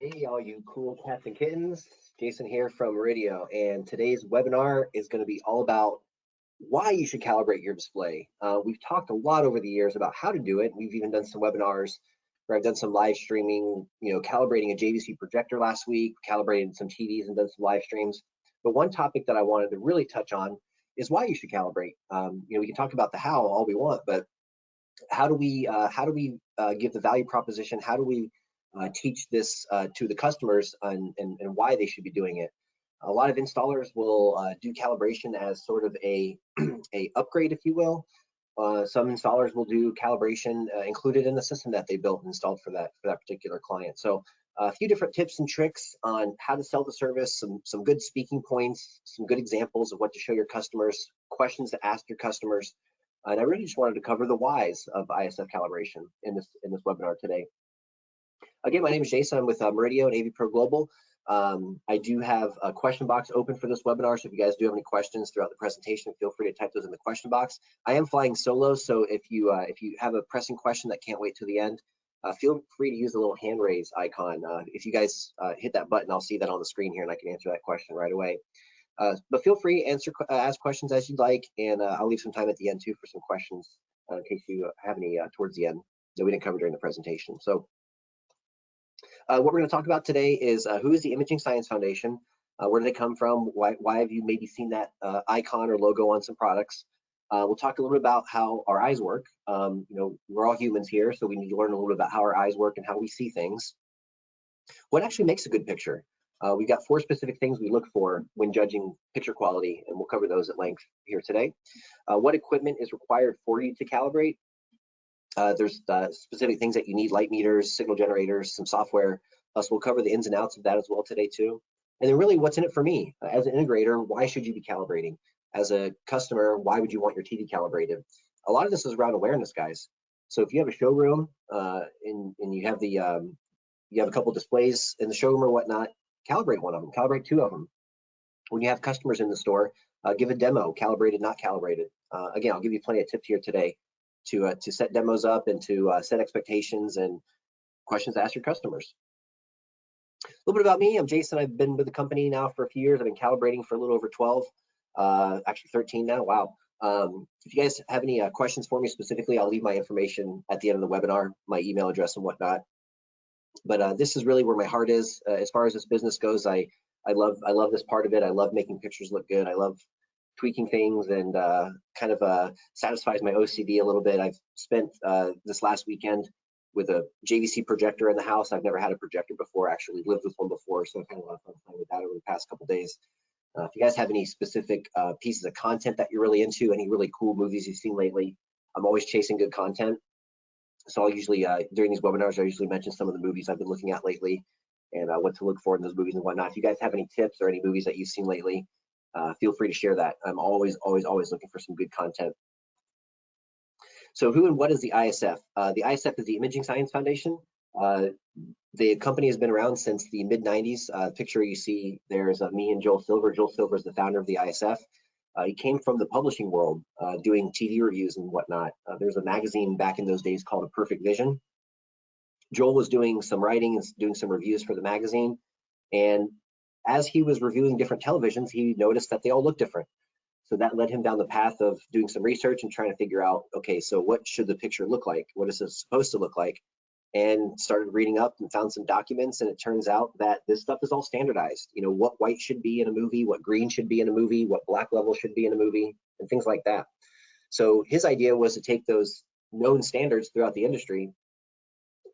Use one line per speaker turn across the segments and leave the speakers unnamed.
Hey, all you cool cats and kittens. Jason here from Murideo, and today's webinar is going to be all about why you should calibrate your display. We've talked a lot over the years about how to do it. We've even done some webinars where I've done some live streaming, calibrating a JVC projector last week, calibrated some TVs and done some live streams. But one topic that I wanted to really touch on is why you should calibrate. We can talk about the how all we want, but how do we give the value proposition? How do we teach this to the customers and why they should be doing it? A lot of installers will do calibration as sort of a upgrade, if you will. Some installers will do calibration included in the system that they built and installed for that particular client. So a few different tips and tricks on how to sell the service, some good speaking points, some good examples of what to show your customers, questions to ask your customers. And I really just wanted to cover the whys of ISF calibration in this webinar today. Again, my name is Jason. I'm with Murideo and AV Pro Global. I do have a question box open for this webinar, so if you guys do have any questions throughout the presentation, feel free to type those in the question box. I am flying solo, so if you have a pressing question that can't wait till the end, feel free to use the little hand raise icon. If you guys hit that button, I'll see that on the screen here, and I can answer that question right away. But feel free to ask questions as you'd like, and I'll leave some time at the end too for some questions in case you have any towards the end that we didn't cover during the presentation. So what we're going to talk about today is who is the Imaging Science Foundation? Where did it come from? Why have you maybe seen that icon or logo on some products? We'll talk a little bit about how our eyes work. We're all humans here, so we need to learn a little bit about how our eyes work and how we see things. What actually makes a good picture? We've got 4 specific things we look for when judging picture quality, and we'll cover those at length here today. What equipment is required for you to calibrate? There's specific things that you need: light meters, signal generators, some software. Plus, we'll cover the ins and outs of that as well today too. And then really, what's in it for me? As an integrator, why should you be calibrating? As a customer, why would you want your TV calibrated? A lot of this is around awareness, guys. So if you have a showroom and you have a couple displays in the showroom or whatnot, calibrate one of them, calibrate 2 of them. When you have customers in the store, give a demo, calibrated, not calibrated. Again, I'll give you plenty of tips here today to set demos up and to set expectations and questions to ask your customers. A little bit about me. I'm Jason. I've been with the company now for a few years. I've been calibrating for a little over 12, actually 13 now. Wow. If you guys have any questions for me specifically, I'll leave my information at the end of the webinar, my email address and whatnot. But this is really where my heart is as far as this business goes. I love this part of it. I love making pictures look good. I love tweaking things and kind of satisfies my OCD a little bit. I've spent this last weekend with a JVC projector in the house. I've never had a projector before, actually lived with one before, so I've had a lot of fun playing with that over the past couple days. If you guys have any specific pieces of content that you're really into, any really cool movies you've seen lately, I'm always chasing good content. So I'll usually, during these webinars, I usually mention some of the movies I've been looking at lately and what to look for in those movies and whatnot. If you guys have any tips or any movies that you've seen lately, feel free to share that. I'm always looking for some good content. So who and what is the ISF? The ISF is the Imaging Science Foundation. The company has been around since the mid-90s. Picture you see, there's me and Joel Silver. Joel Silver is the founder of the ISF. He came from the publishing world, doing TV reviews and whatnot. There's a magazine back in those days called A Perfect Vision. Joel was doing some writing and doing some reviews for the magazine. And as he was reviewing different televisions, he noticed that they all look different. So that led him down the path of doing some research and trying to figure out, okay, so what should the picture look like? What is it supposed to look like? And started reading up and found some documents, and it turns out that this stuff is all standardized. What white should be in a movie, what green should be in a movie, what black level should be in a movie, and things like that. So his idea was to take those known standards throughout the industry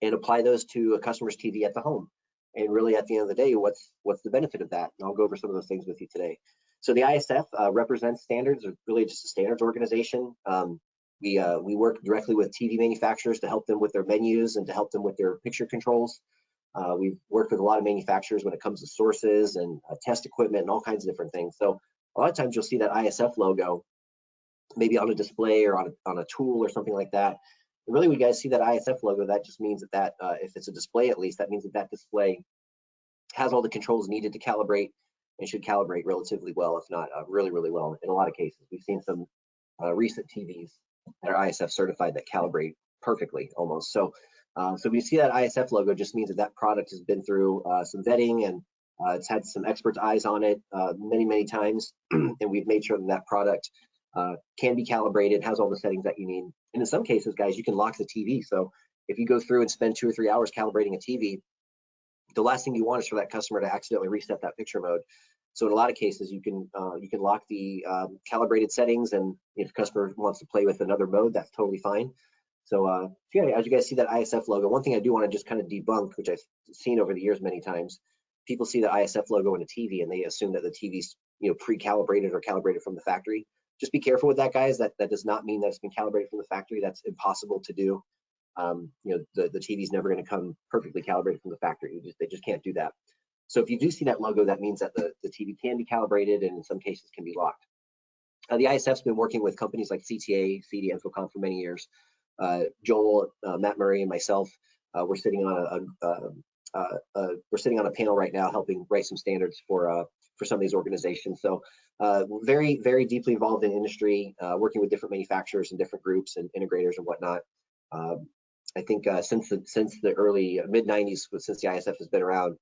and apply those to a customer's TV at the home. And really, at the end of the day, what's the benefit of that? And I'll go over some of those things with you today. So the ISF represents standards, or really just a standards organization. We work directly with TV manufacturers to help them with their menus and to help them with their picture controls. We've worked with a lot of manufacturers when it comes to sources and test equipment and all kinds of different things. So a lot of times you'll see that ISF logo maybe on a display or on a tool or something like that. And really, when you guys see that ISF logo, that just means that if it's a display, at least, that means that display has all the controls needed to calibrate and should calibrate relatively well, if not really, really well in a lot of cases. We've seen some recent TVs that are ISF certified that calibrate perfectly almost. So So when you see that ISF logo, just means that that product has been through some vetting, and it's had some experts' eyes on it many times, and we've made sure that that product can be calibrated, has all the settings that you need. And in some cases, guys, you can lock the TV. So if you go through and spend 2 or 3 hours calibrating a TV, the last thing you want is for that customer to accidentally reset that picture mode. So in a lot of cases, you can lock the calibrated settings, and if the customer wants to play with another mode, that's totally fine. So yeah, as you guys see that ISF logo, one thing I do want to just kind of debunk, which I've seen over the years many times, people see the ISF logo in a TV and they assume that the TV's pre-calibrated or calibrated from the factory. Just be careful with that, guys. That does not mean that it's been calibrated from the factory. That's impossible to do. The TV's never going to come perfectly calibrated from the factory. They just can't do that. So if you do see that logo, that means that the TV can be calibrated and in some cases can be locked. The ISF's been working with companies like CTA, CD, Infocom for many years. Joel, Matt Murray, and myself, we're sitting on a panel right now helping write some standards for some of these organizations. So very deeply involved in industry, working with different manufacturers and different groups and integrators and whatnot. I think since the early mid 90s, since the ISF has been around,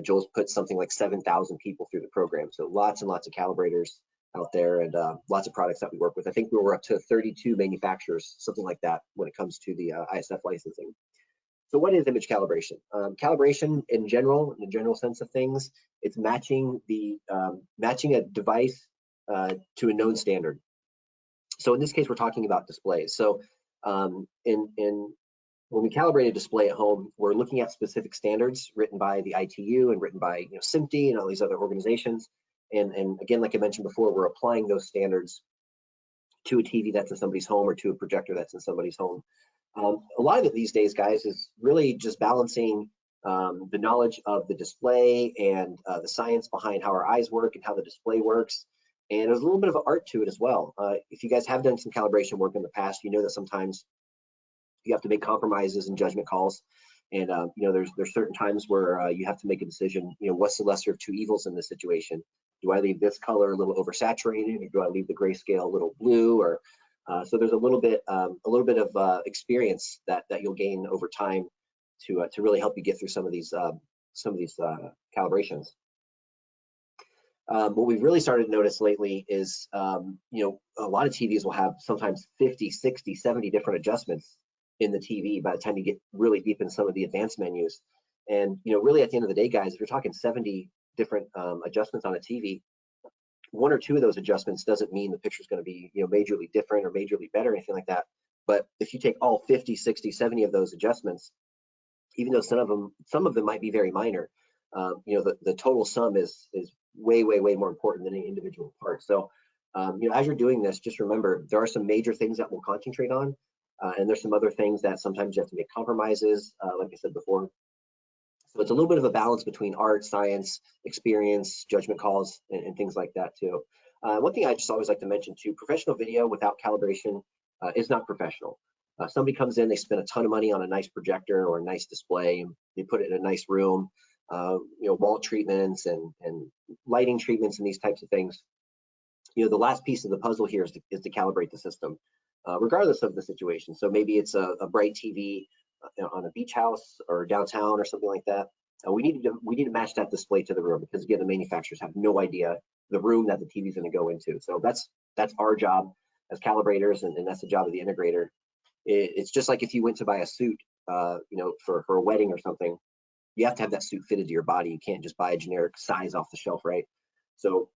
Joel's put something like 7,000 people through the program. So lots and lots of calibrators out there, and lots of products that we work with. I think we were up to 32 manufacturers, something like that, when it comes to the ISF licensing. So what is image calibration? Calibration in the general sense of things, it's matching a device to a known standard. So in this case, we're talking about displays. So when we calibrate a display at home, we're looking at specific standards written by the ITU and written by SMPTE and all these other organizations. And again, like I mentioned before, we're applying those standards to a TV that's in somebody's home or to a projector that's in somebody's home. A lot of it these days, guys, is really just balancing the knowledge of the display and the science behind how our eyes work and how the display works. And there's a little bit of art to it as well. If you guys have done some calibration work in the past, you know that sometimes you have to make compromises and judgment calls. And there's certain times where you have to make a decision. What's the lesser of two evils in this situation? Do I leave this color a little oversaturated, or do I leave the grayscale a little blue? Or so there's a little bit of experience that you'll gain over time to really help you get through some of these calibrations. What we've really started to notice lately is a lot of TVs will have sometimes 50, 60, 70 different adjustments in the TV by the time you get really deep in some of the advanced menus. And really at the end of the day, guys, if you're talking 70 different adjustments on a TV, 1 or 2 of those adjustments doesn't mean the picture is going to be majorly different or majorly better or anything like that. But if you take all 50, 60, 70 of those adjustments, even though some of them might be very minor, the total sum is way more important than any individual part. So as you're doing this, just remember there are some major things that we'll concentrate on, and there's some other things that sometimes you have to make compromises, like I said before. So it's a little bit of a balance between art, science, experience, judgment calls, and things like that too. One thing I just always like to mention too, professional video without calibration is not professional. Somebody comes in, they spend a ton of money on a nice projector or a nice display, they put it in a nice room, wall treatments and lighting treatments and these types of things. The last piece of the puzzle here is to calibrate the system, regardless of the situation. So maybe it's a bright TV on a beach house or downtown or something like that. We need to match that display to the room, because again, the manufacturers have no idea the room that the TV is going to go into. So that's our job as calibrators, and that's the job of the integrator. It's just like if you went to buy a suit, for a wedding or something, you have to have that suit fitted to your body. You can't just buy a generic size off the shelf, right? So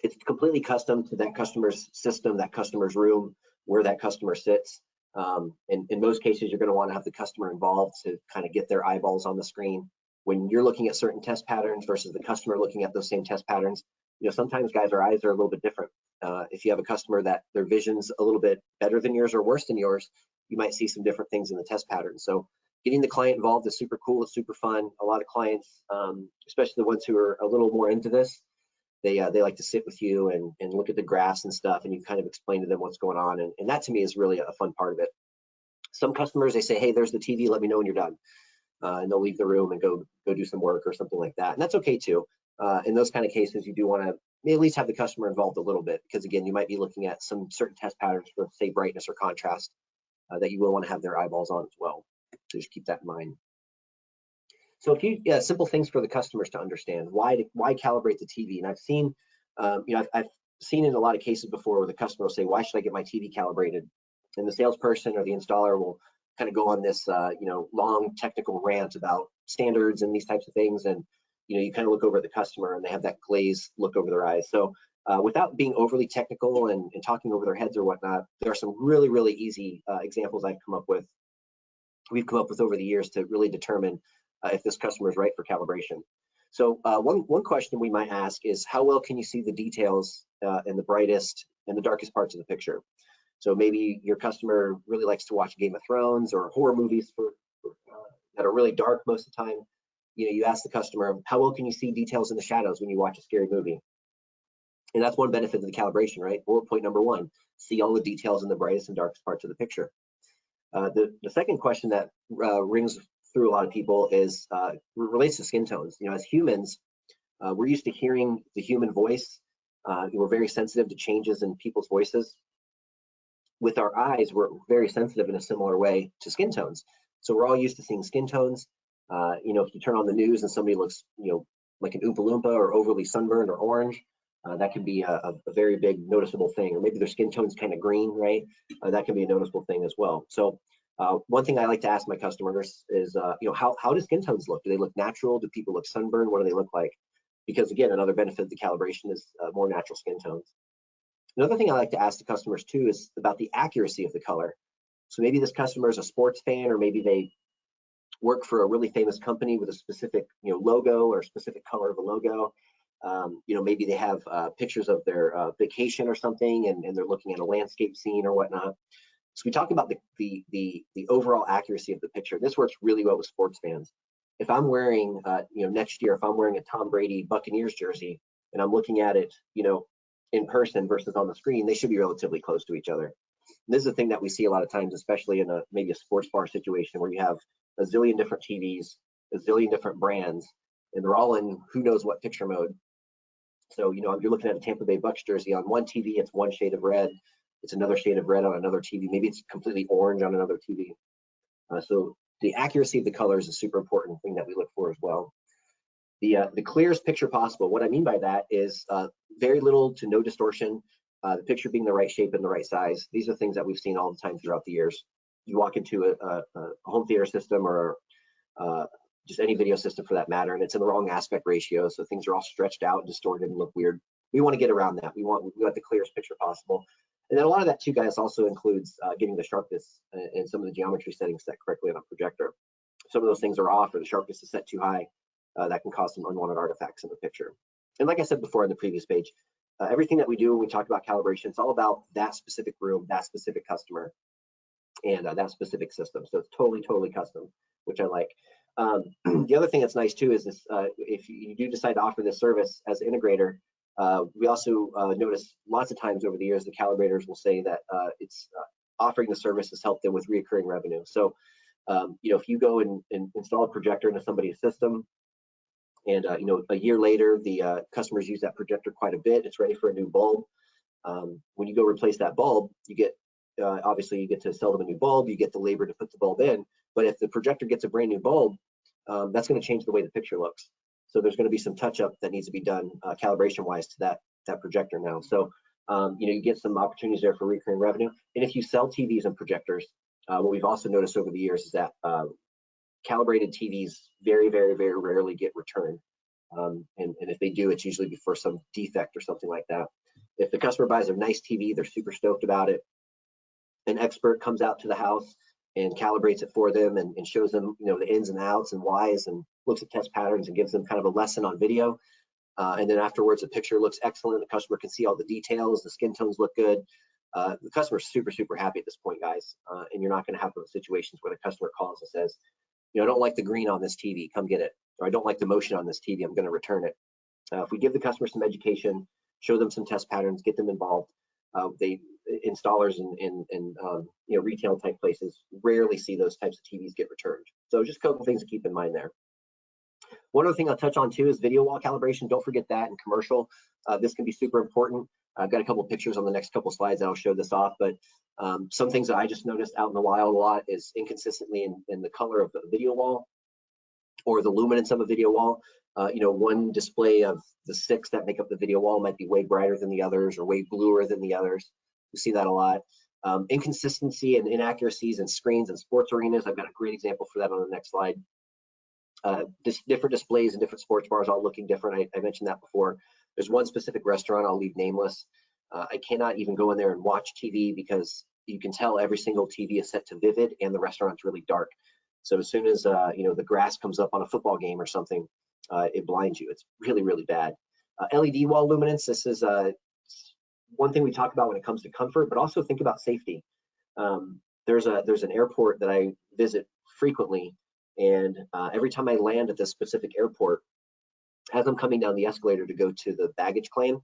it's completely custom to that customer's system, that customer's room, where that customer sits. In most cases, you're going to want to have the customer involved to kind of get their eyeballs on the screen. When you're looking at certain test patterns versus the customer looking at those same test patterns, sometimes, guys, our eyes are a little bit different. If you have a customer that their vision's a little bit better than yours or worse than yours, you might see some different things in the test pattern. So getting the client involved is super cool. It's super fun. A lot of clients, especially the ones who are a little more into this, they like to sit with you and look at the graphs and stuff, and you kind of explain to them what's going on. And that to me is really a fun part of it. Some customers, they say, hey, there's the TV, let me know when you're done. And they'll leave the room and go do some work or something like that. And that's okay too. In those kind of cases, you do want to at least have the customer involved a little bit, because again, you might be looking at some certain test patterns for, say, brightness or contrast that you will want to have their eyeballs on as well. So just keep that in mind. So a few simple things for the customers to understand. Why calibrate the TV? And I've seen, I've seen in a lot of cases before where the customer will say, why should I get my TV calibrated? And the salesperson or the installer will kind of go on this, long technical rant about standards and these types of things. And, you kind of look over at the customer and they have that glazed look over their eyes. So without being overly technical and talking over their heads or whatnot, there are some really, really easy examples we've come up with over the years to really determine if this customer is right for calibration. So one question we might ask is, how well can you see the details in the brightest and the darkest parts of the picture? So maybe your customer really likes to watch Game of Thrones or horror movies that are really dark most of the time. You ask the customer, how well can you see details in the shadows when you watch a scary movie? And that's one benefit of the calibration, right? Bullet point number one, see all the details in the brightest and darkest parts of the picture. The second question that rings through a lot of people is relates to skin tones. As humans, we're used to hearing the human voice. We're very sensitive to changes in people's voices. With our eyes, we're very sensitive in a similar way to skin tones. So we're all used to seeing skin tones. If you turn on the news and somebody looks, like an Oompa Loompa or overly sunburned or orange, that can be a very big noticeable thing. Or maybe their skin tone's kind of green, right? That can be a noticeable thing as well. So one thing I like to ask my customers is, how do skin tones look? Do they look natural? Do people look sunburned? What do they look like? Because again, another benefit of the calibration is more natural skin tones. Another thing I like to ask the customers too is about the accuracy of the color. So maybe this customer is a sports fan, or maybe they work for a really famous company with a specific, logo or a specific color of a logo. Maybe they have pictures of their vacation or something, and they're looking at a landscape scene or whatnot. So we talk about the overall accuracy of the picture. This works really well with sports fans. If I'm wearing, next year, if I'm wearing a Tom Brady Buccaneers jersey and I'm looking at it, in person versus on the screen, they should be relatively close to each other. And this is a thing that we see a lot of times, especially in maybe a sports bar situation where you have a zillion different TVs, a zillion different brands, and they're all in who knows what picture mode. So, if you're looking at a Tampa Bay Bucks jersey, on one TV, it's one shade of red. It's another shade of red on another TV. Maybe it's completely orange on another TV. So the accuracy of the color is a super important thing that we look for as well. The clearest picture possible. What I mean by that is very little to no distortion, the picture being the right shape and the right size. These are things that we've seen all the time throughout the years. You walk into a home theater system or just any video system for that matter, and it's in the wrong aspect ratio, so things are all stretched out and distorted and look weird. We want to get around that. We want the clearest picture possible. And then a lot of that too, guys, also includes getting the sharpness and some of the geometry settings set correctly on a projector. Some of those things are off or the sharpness is set too high. That can cause some unwanted artifacts in the picture. And like I said before on the previous page, everything that we do when we talk about calibration, it's all about that specific room, that specific customer, and that specific system. So it's totally custom, which I like. The other thing that's nice too is this: if you do decide to offer this service as an integrator, we also notice lots of times over the years the calibrators will say that it's offering the service has helped them with recurring revenue. So if you go and install a projector into somebody's system, and a year later the customers use that projector quite a bit, it's ready for a new bulb. When you go replace that bulb, you get obviously you get to sell them a new bulb, you get the labor to put the bulb in, but if the projector gets a brand new bulb, that's going to change the way the picture looks. So there's going to be some touch up that needs to be done calibration wise to that projector now. So you get some opportunities there for recurring revenue. And if you sell TVs and projectors, what we've also noticed over the years is that calibrated TVs very rarely get returned. And if they do, it's usually for some defect or something like that. If the customer buys a nice TV, they're super stoked about it. An expert comes out to the house and calibrates it for them and shows them, the ins and outs and whys, and looks at test patterns and gives them kind of a lesson on video. And then afterwards, the picture looks excellent. The customer can see all the details. The skin tones look good. The customer's super happy at this point, guys. And you're not going to have those situations where the customer calls and says, I don't like the green on this TV, come get it. Or I don't like the motion on this TV, I'm going to return it. If we give the customer some education, show them some test patterns, get them involved, installers in retail type places rarely see those types of TVs get returned. So just a couple things to keep in mind there. One other thing I'll touch on too is video wall calibration. Don't forget that in commercial. This can be super important. I've got a couple of pictures on the next couple of slides that'll show this off, but some things that I just noticed out in the wild a lot is inconsistency in the color of the video wall or the luminance of a video wall. You know, one display of the 6 that make up the video wall might be way brighter than the others or way bluer than the others. We see that a lot. Inconsistency and inaccuracies in screens and sports arenas. I've got a great example for that on the next slide. Different displays in different sports bars all looking different. I mentioned that before. There's one specific restaurant I'll leave nameless. I cannot even go in there and watch TV because you can tell every single TV is set to vivid and the restaurant's really dark. So as soon as you know, the grass comes up on a football game or something, it blinds you. It's really, really bad. LED wall luminance. This is one thing we talk about when it comes to comfort, but also think about safety. There's an airport that I visit frequently, and every time I land at this specific airport, as I'm coming down the escalator to go to the baggage claim,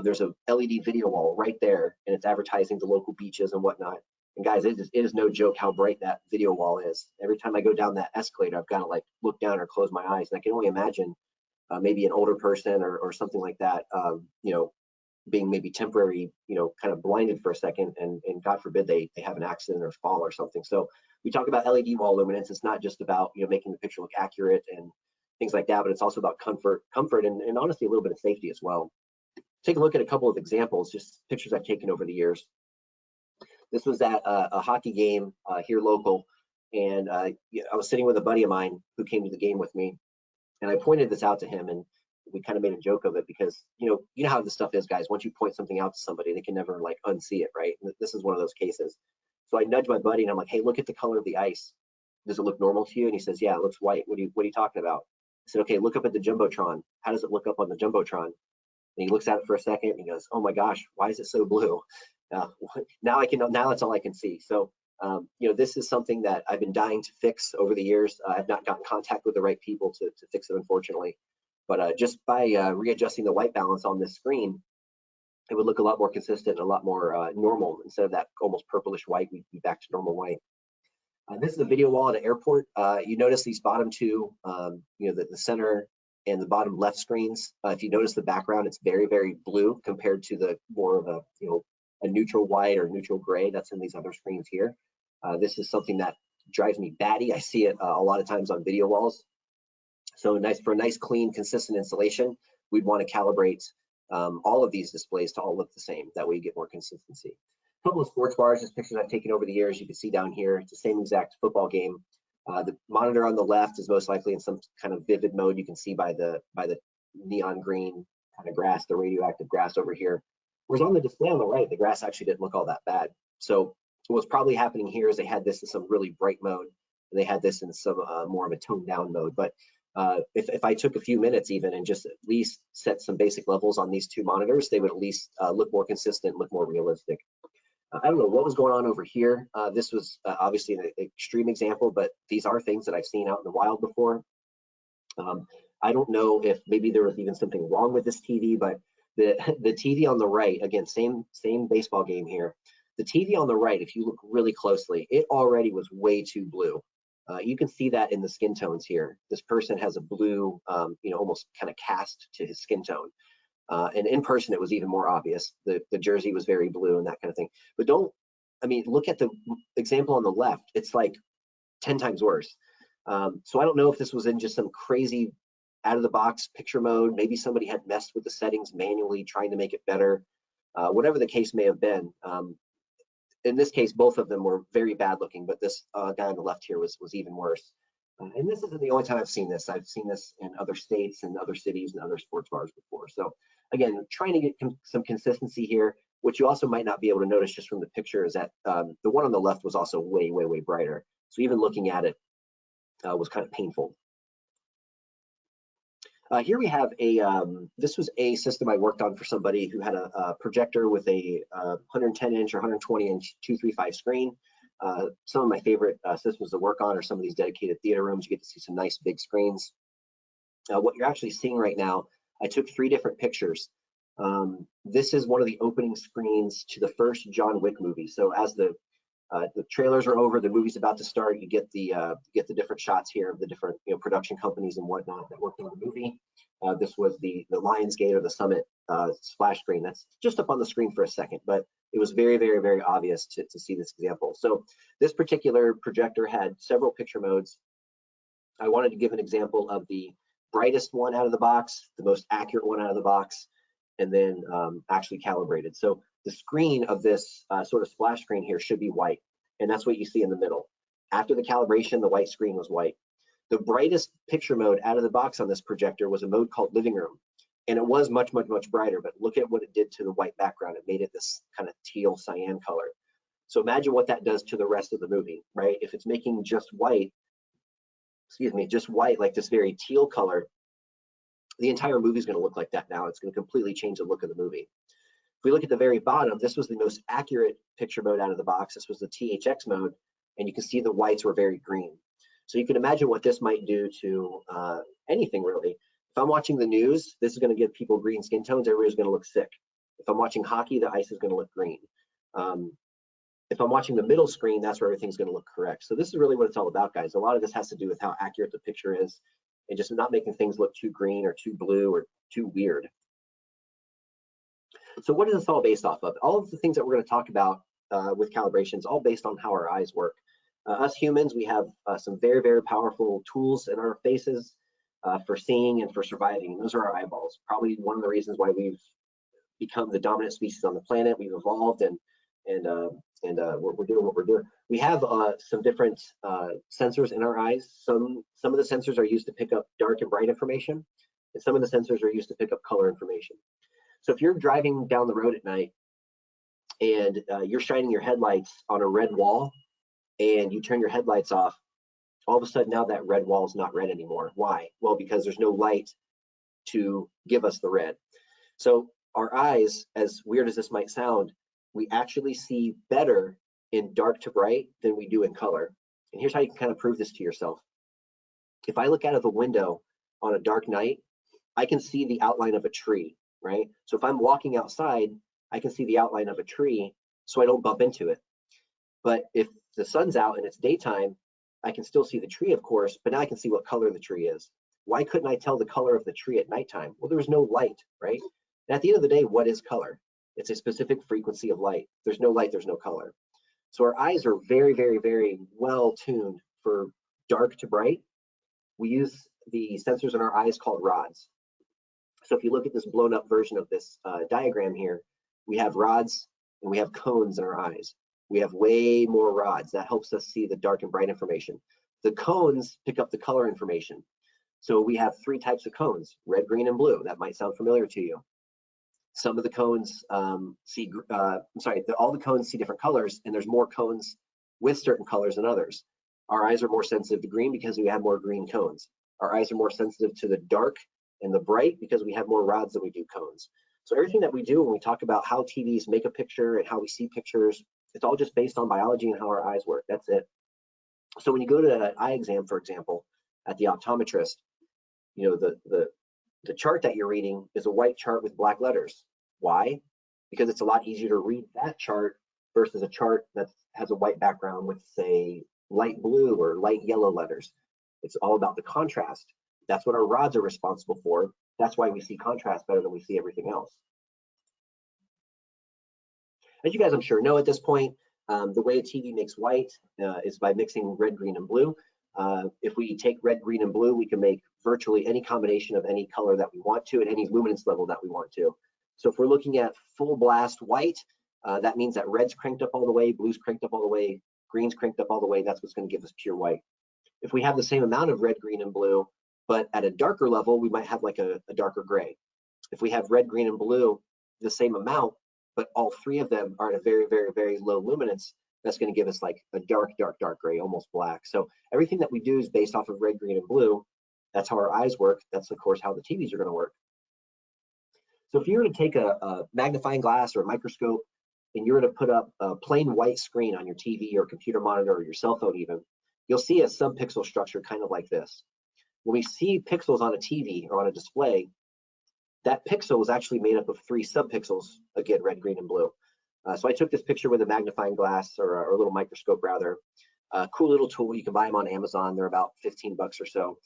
there's a LED video wall right there, and it's advertising the local beaches and whatnot. And guys, it is no joke how bright that video wall is. Every time I go down that escalator, I've got to like look down or close my eyes, and I can only imagine maybe an older person or something like that, you know, being maybe temporary, you know, kind of blinded for a second, and God forbid they have an accident or fall or something. So we talk about LED wall luminance. It's not just about, you know, making the picture look accurate and things like that, but it's also about comfort and honestly a little bit of safety as well. Take a look at a couple of examples, just pictures I've taken over the years. This was at a hockey game here local, and I was sitting with a buddy of mine who came to the game with me, and I pointed this out to him, and we kind of made a joke of it because you know how this stuff is, guys. Once you point something out to somebody, they can never like unsee it, right? And this is one of those cases. So I nudged my buddy, and I'm like, "Hey, look at the color of the ice. Does it look normal to you?" And he says, "Yeah, it looks white. What are you talking about?" I said, "Okay, look up at the jumbotron. How does it look up on the jumbotron?" And he looks at it for a second, and he goes, "Oh my gosh, why is it so blue?" Now that's all I can see. So you know, this is something that I've been dying to fix over the years. I've not gotten contact with the right people to fix it, unfortunately. But just by readjusting the white balance on this screen, it would look a lot more consistent and a lot more normal. Instead of that almost purplish white, we'd be back to normal white. This is a video wall at an airport. You notice these bottom two, you know, the center and the bottom left screens. If you notice the background, it's very, very blue compared to the more of a, you know, a neutral white or neutral gray that's in these other screens here. This is something that drives me batty. I see it a lot of times on video walls. So for a nice, clean, consistent installation, we'd want to calibrate all of these displays to all look the same. That way you get more consistency. A couple of sports bars, just pictures I've taken over the years. You can see down here, it's the same exact football game. The monitor on the left is most likely in some kind of vivid mode. You can see by the neon green kind of grass, the radioactive grass over here. Whereas on the display on the right, the grass actually didn't look all that bad. So what's probably happening here is they had this in some really bright mode, and they had this in some more of a toned down mode. But if I took a few minutes even and just at least set some basic levels on these two monitors, they would at least look more consistent, look more realistic. I don't know what was going on over here. This was obviously an extreme example, but these are things that I've seen out in the wild before. I don't know if maybe there was even something wrong with this TV, but the TV on the right, again, same baseball game here. The TV on the right, if you look really closely, it already was way too blue. You can see that in the skin tones here. This person has a blue, you know, almost kind of cast to his skin tone. And in person, it was even more obvious. The jersey was very blue and that kind of thing. But look at the example on the left. It's like 10 times worse. So I don't know if this was in just some crazy out of the box picture mode. Maybe somebody had messed with the settings manually, trying to make it better. Whatever the case may have been. In this case, both of them were very bad looking, but this guy on the left here was even worse. And this isn't the only time I've seen this. I've seen this in other states and other cities and other sports bars before. So again, trying to get some consistency here. What you also might not be able to notice just from the picture is that the one on the left was also way, way, way brighter. So even looking at it was kind of painful. Here we have this was a system I worked on for somebody who had a projector with a 110-inch or 120-inch 235 screen. Some of my favorite systems to work on are some of these dedicated theater rooms. You get to see some nice big screens. What you're actually seeing right now, I took 3 different pictures. This is one of the opening screens to the first John Wick movie. So as the The trailers are over, the movie's about to start. You get the different shots here of the different production companies and whatnot that worked on the movie. This was the Lionsgate or the Summit splash screen. That's just up on the screen for a second, but it was very, very, very obvious to see this example. So this particular projector had several picture modes. I wanted to give an example of the brightest one out of the box, the most accurate one out of the box, and then actually calibrated. So the screen of this sort of splash screen here should be white, and that's what you see in the middle. After the calibration, the white screen was white. The brightest picture mode out of the box on this projector was a mode called living room, and it was much, much, much brighter, but look at what it did to the white background. It made it this kind of teal cyan color. So imagine what that does to the rest of the movie, right? If it's making just white, just white, like this very teal color, the entire movie is going to look like that now. It's going to completely change the look of the movie. If we look at the very bottom, this was the most accurate picture mode out of the box. This was the THX mode, and you can see the whites were very green. So you can imagine what this might do to anything, really. If I'm watching the news, this is going to give people green skin tones. Everybody's going to look sick. If I'm watching hockey, the ice is going to look green. If I'm watching the middle screen, that's where everything's going to look correct. So this is really what it's all about, guys. A lot of this has to do with how accurate the picture is and just not making things look too green or too blue or too weird. So what is this all based off of? All of the things that we're going to talk about with calibration is all based on how our eyes work. Us humans, we have some very, very powerful tools in our faces for seeing and for surviving. And those are our eyeballs. Probably one of the reasons why we've become the dominant species on the planet. We've evolved and we're doing what we're doing. We have some different sensors in our eyes. Some of the sensors are used to pick up dark and bright information, and some of the sensors are used to pick up color information. So if you're driving down the road at night and you're shining your headlights on a red wall and you turn your headlights off, all of a sudden now that red wall is not red anymore. Why? Well, because there's no light to give us the red. So our eyes, as weird as this might sound, we actually see better in dark to bright than we do in color. And here's how you can kind of prove this to yourself. If I look out of the window on a dark night, I can see the outline of a tree, right? So if I'm walking outside, I can see the outline of a tree so I don't bump into it. But if the sun's out and it's daytime, I can still see the tree, of course, but now I can see what color the tree is. Why couldn't I tell the color of the tree at nighttime? Well, there was no light, right? And at the end of the day, what is color? It's a specific frequency of light. There's no light, there's no color. So our eyes are very, very, very well tuned for dark to bright. We use the sensors in our eyes called rods. So if you look at this blown up version of this diagram here, we have rods and we have cones in our eyes. We have way more rods. That helps us see the dark and bright information. The cones pick up the color information. So we have three types of cones, red, green, and blue. That might sound familiar to you. Some of the cones all the cones see different colors, and there's more cones with certain colors than others. Our eyes are more sensitive to green because we have more green cones. Our eyes are more sensitive to the dark and the bright because we have more rods than we do cones. So everything that we do when we talk about how TVs make a picture and how we see pictures, it's all just based on biology and how our eyes work. That's it. So when you go to an eye exam, for example, at the optometrist, you know, the chart that you're reading is a white chart with black letters. Why? Because it's a lot easier to read that chart versus a chart that has a white background with, say, light blue or light yellow letters. It's all about the contrast. That's what our rods are responsible for. That's why we see contrast better than we see everything else. As you guys, I'm sure, know at this point, the way a TV makes white is by mixing red, green, and blue. If we take red, green, and blue, we can make virtually any combination of any color that we want to at any luminance level that we want to. So if we're looking at full blast white, that means that red's cranked up all the way, blue's cranked up all the way, green's cranked up all the way. That's what's going to give us pure white. If we have the same amount of red, green, and blue, but at a darker level, we might have like a darker gray. If we have red, green, and blue, the same amount, but all three of them are at a very, very, very low luminance, that's going to give us like a dark, dark, dark gray, almost black. So everything that we do is based off of red, green, and blue. That's how our eyes work. That's, of course, how the TVs are going to work. So if you were to take a magnifying glass or a microscope and you were to put up a plain white screen on your TV or computer monitor or your cell phone even, you'll see a subpixel structure kind of like this. When we see pixels on a TV or on a display, that pixel is actually made up of three subpixels, again, red, green, and blue. So I took this picture with a magnifying glass, or a little microscope rather. Cool little tool. You can buy them on Amazon. They're about 15 bucks or so.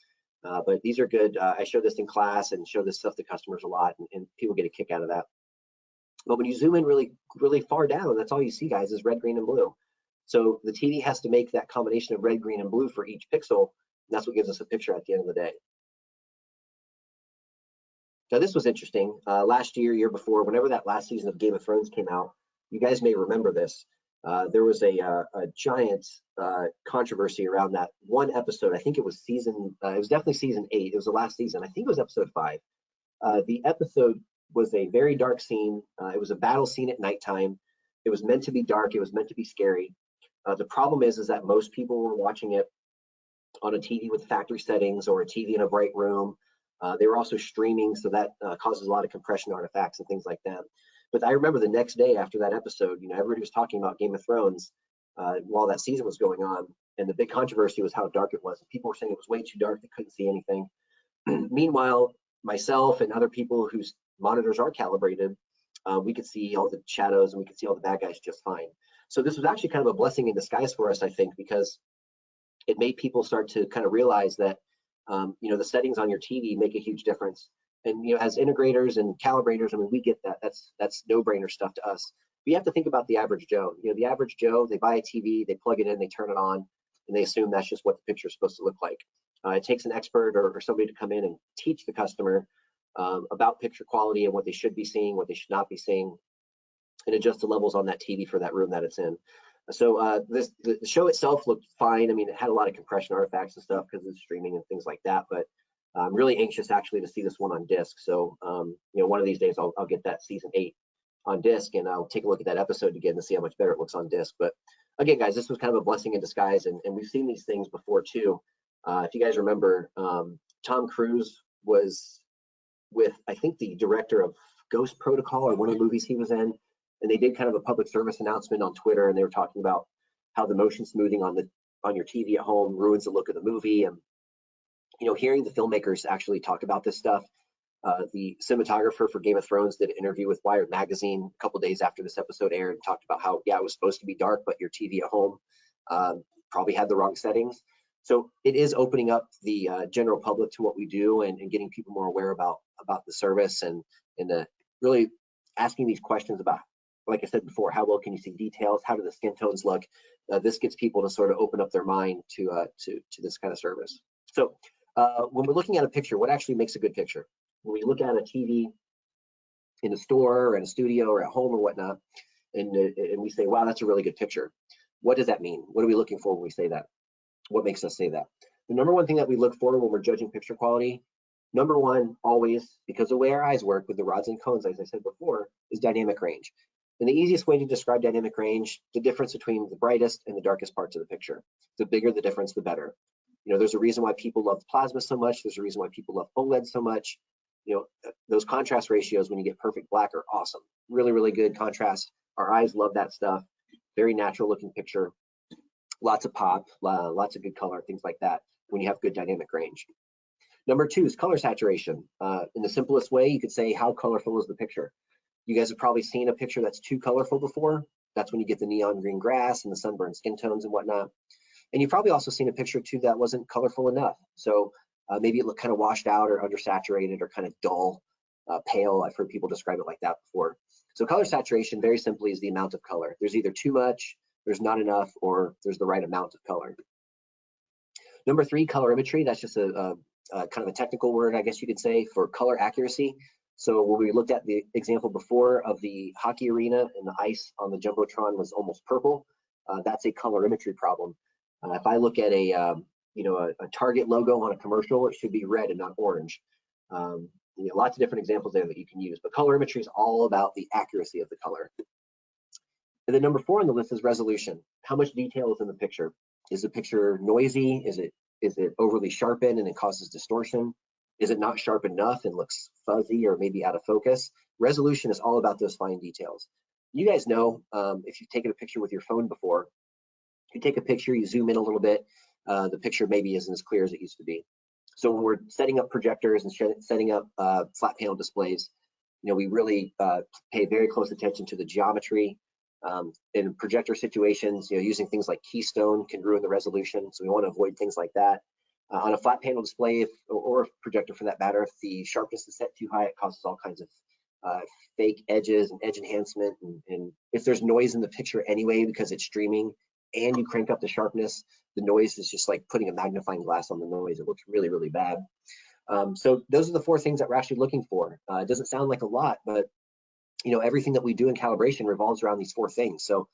But these are good. I show this in class and show this stuff to customers a lot, and people get a kick out of that. But when you zoom in really, really far down, that's all you see, guys, is red, green, and blue. So the TV has to make that combination of red, green, and blue for each pixel. And that's what gives us a picture at the end of the day. Now, this was interesting. Last year before, whenever that last season of Game of Thrones came out, you guys may remember this. There was a giant controversy around that one episode. I think it was it was definitely season 8. It was the last season. I think it was episode 5. The episode was a very dark scene. It was a battle scene at nighttime. It was meant to be dark. It was meant to be scary. The problem is that most people were watching it on a TV with factory settings or a TV in a bright room. They were also streaming, so that causes a lot of compression artifacts and things like that. But I remember the next day after that episode, everybody was talking about Game of Thrones while that season was going on, and the big controversy was how dark it was. People were saying it was way too dark; they couldn't see anything. Meanwhile, myself and other people whose monitors are calibrated, we could see all the shadows and we could see all the bad guys just fine. So this was actually kind of a blessing in disguise for us, I think, because it made people start to kind of realize that the settings on your TV make a huge difference. And as integrators and calibrators, I mean, we get that. That's no-brainer stuff to us. But you have to think about the average Joe. The average Joe, they buy a TV, they plug it in, they turn it on, and they assume that's just what the picture is supposed to look like. It takes an expert or somebody to come in and teach the customer about picture quality and what they should be seeing, what they should not be seeing, and adjust the levels on that TV for that room that it's in. So the show itself looked fine. I mean, it had a lot of compression artifacts and stuff because of streaming and things like that. But I'm really anxious actually to see this one on disc. So one of these days I'll get that season 8 on disc, and I'll take a look at that episode again to see how much better it looks on disc. But again, guys, this was kind of a blessing in disguise, and we've seen these things before too. If you guys remember, Tom Cruise was with, I think, the director of Ghost Protocol or one of the movies he was in, and they did kind of a public service announcement on Twitter, and they were talking about how the motion smoothing on your TV at home ruins the look of the movie. And hearing the filmmakers actually talk about this stuff. The cinematographer for Game of Thrones did an interview with Wired Magazine a couple days after this episode aired and talked about how, yeah, it was supposed to be dark, but your TV at home probably had the wrong settings. So it is opening up the general public to what we do, and getting people more aware about the service, and really asking these questions about, like I said before, how well can you see details? How do the skin tones look? This gets people to sort of open up their mind to this kind of service. So when we're looking at a picture, what actually makes a good picture? When we look at a TV in a store or in a studio or at home or whatnot, and we say, wow, that's a really good picture. What does that mean? What are we looking for when we say that? What makes us say that? The number one thing that we look for when we're judging picture quality, number one, always, because the way our eyes work with the rods and cones, as I said before, is dynamic range. And the easiest way to describe dynamic range, the difference between the brightest and the darkest parts of the picture. The bigger the difference, the better. There's a reason why people love plasma so much. There's a reason why people love OLED so much. Those contrast ratios, when you get perfect black, are awesome. Really, really good contrast. Our eyes love that stuff. Very natural looking picture. Lots of pop, lots of good color, things like that, when you have good dynamic range. Number two is color saturation. In the simplest way, you could say, how colorful is the picture? You guys have probably seen a picture that's too colorful before. That's when you get the neon green grass and the sunburned skin tones and whatnot. And you've probably also seen a picture too that wasn't colorful enough. So maybe it looked kind of washed out or undersaturated or kind of dull, pale. I've heard people describe it like that before. So color saturation, very simply, is the amount of color. There's either too much, there's not enough, or there's the right amount of color. Number three, colorimetry. That's just a kind of a technical word, I guess you could say, for color accuracy. So when we looked at the example before of the hockey arena and the ice on the Jumbotron was almost purple, that's a colorimetry problem. If I look at a Target logo on a commercial, it should be red and not orange. Lots of different examples there that you can use, but colorimetry is all about the accuracy of the color. And then number four on the list is resolution. How much detail is in the picture? Is the picture noisy? Is it overly sharpened and it causes distortion? Is it not sharp enough and looks fuzzy or maybe out of focus? Resolution is all about those fine details. You guys know, if you've taken a picture with your phone before, you take a picture, you zoom in a little bit, the picture maybe isn't as clear as it used to be. So when we're setting up projectors and setting up flat panel displays, we really pay very close attention to the geometry, In projector situations, using things like keystone can ruin the resolution, so we want to avoid things like that. On a flat panel display, or a projector for that matter, if the sharpness is set too high, it causes all kinds of fake edges and edge enhancement. And if there's noise in the picture anyway, because it's streaming and you crank up the sharpness, the noise is just like putting a magnifying glass on the noise. It looks really, really bad. So those are the 4 things that we're actually looking for. It doesn't sound like a lot, but everything that we do in calibration revolves around these 4 things. So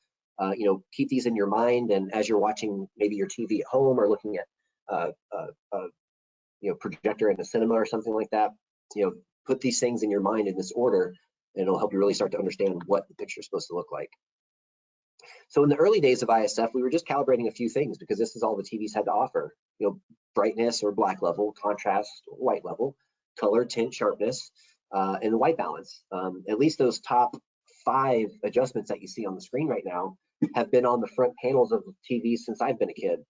keep these in your mind, and as you're watching maybe your TV at home or looking at projector in a cinema or something like that, put these things in your mind in this order, and it'll help you really start to understand what the picture is supposed to look like. So in the early days of ISF, we were just calibrating a few things because this is all the TVs had to offer. Brightness or black level, contrast, white level, color, tint, sharpness, and white balance. At least those top 5 adjustments that you see on the screen right now have been on the front panels of TVs since I've been a kid.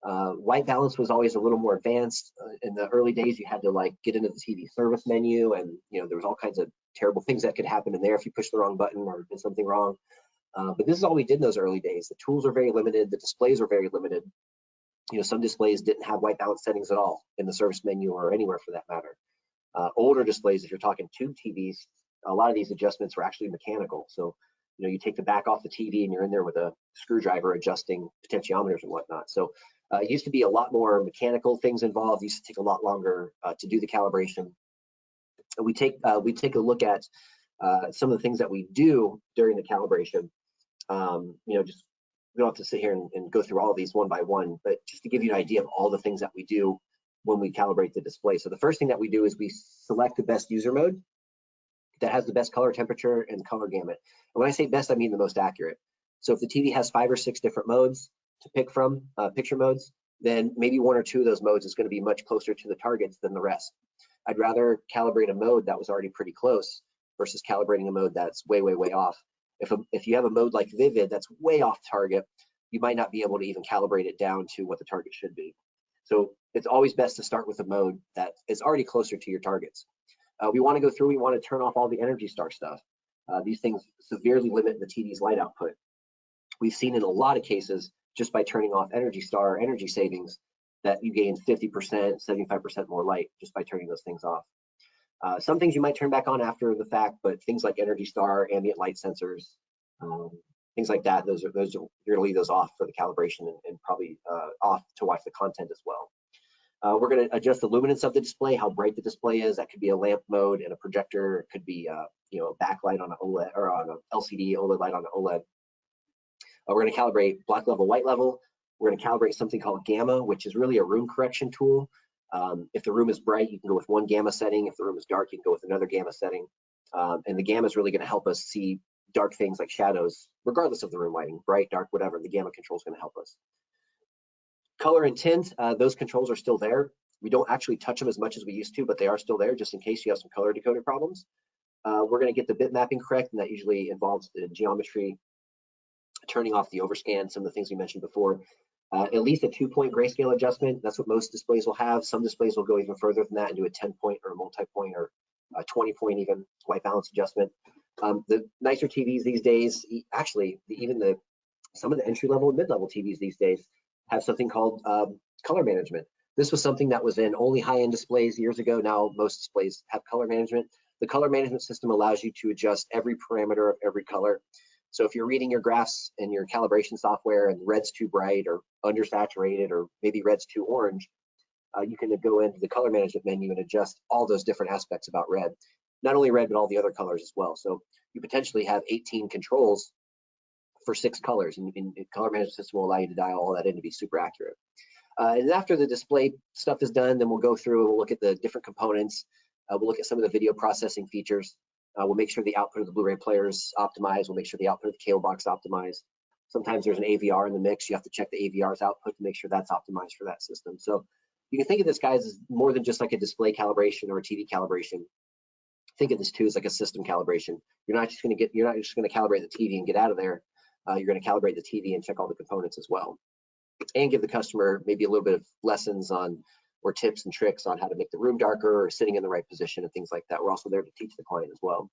White balance was always a little more advanced. In the early days, you had to get into the TV service menu, and there was all kinds of terrible things that could happen in there if you pushed the wrong button or did something wrong. But this is all we did in those early days. The tools are very limited. The displays are very limited. Some displays didn't have white balance settings at all in the service menu or anywhere for that matter. Older displays, if you're talking tube TVs, a lot of these adjustments were actually mechanical. So, you take the back off the TV and you're in there with a screwdriver adjusting potentiometers and whatnot. So it used to be a lot more mechanical things involved. It used to take a lot longer to do the calibration. And we take a look at some of the things that we do during the calibration. Just we don't have to sit here and go through all of these one by one, but just to give you an idea of all the things that we do when we calibrate the display. So the first thing that we do is we select the best user mode that has the best color temperature and color gamut. And when I say best, I mean the most accurate. So if the TV has 5 or 6 different modes to pick from, picture modes, then maybe 1 or 2 of those modes is going to be much closer to the targets than the rest. I'd rather calibrate a mode that was already pretty close versus calibrating a mode that's way, way, way off. If you have a mode like Vivid that's way off target, you might not be able to even calibrate it down to what the target should be. So it's always best to start with a mode that is already closer to your targets. We want to go through, we want to turn off all the Energy Star stuff. These things severely limit the TV's light output. We've seen in a lot of cases, just by turning off Energy Star or energy savings, that you gain 50%, 75% more light just by turning those things off. Some things you might turn back on after the fact, but things like Energy Star, ambient light sensors, things like that, you're going to leave those off for the calibration and probably off to watch the content as well. We're going to adjust the luminance of the display, how bright the display is. That could be a lamp mode and a projector. It could be a backlight on an OLED or on an LCD, OLED light on an OLED. We're going to calibrate black level, white level. We're going to calibrate something called gamma, which is really a room correction tool. If the room is bright, you can go with one gamma setting. If the room is dark, you can go with another gamma setting. And the gamma is really going to help us see dark things like shadows, regardless of the room lighting, bright, dark, whatever. The gamma control is going to help us. Color and tint, those controls are still there. We don't actually touch them as much as we used to, but they are still there just in case you have some color decoder problems. We're going to get the bit mapping correct, and that usually involves the geometry, turning off the overscan, some of the things we mentioned before. At least a 2-point grayscale adjustment. That's what most displays will have. Some displays will go even further than that and do a 10-point or a multi-point or a 20-point even white balance adjustment. The nicer TVs these days, actually, some of the entry-level and mid-level TVs these days have something called color management. This was something that was in only high-end displays years ago. Now most displays have color management. The color management system allows you to adjust every parameter of every color. So if you're reading your graphs in your calibration software and red's too bright or undersaturated or maybe red's too orange, you can go into the color management menu and adjust all those different aspects about red. Not only red, but all the other colors as well. So you potentially have 18 controls for 6 colors, and the color management system will allow you to dial all that in to be super accurate. And after the display stuff is done, then we'll go through and we'll look at the different components. We'll look at some of the video processing features. We'll make sure the output of the Blu-ray player is optimized. We'll make sure the output of the cable box is optimized. Sometimes there's an AVR in the mix. You have to check the AVR's output to make sure that's optimized for that system. So you can think of this, guys, as more than just like a display calibration or a TV calibration. Think of this too as like a system calibration. You're not just going to calibrate the TV and get out of there. You're going to calibrate the TV and check all the components as well, and give the customer maybe a little bit of lessons on or tips and tricks on how to make the room darker or sitting in the right position and things like that. We're also there to teach the client as well.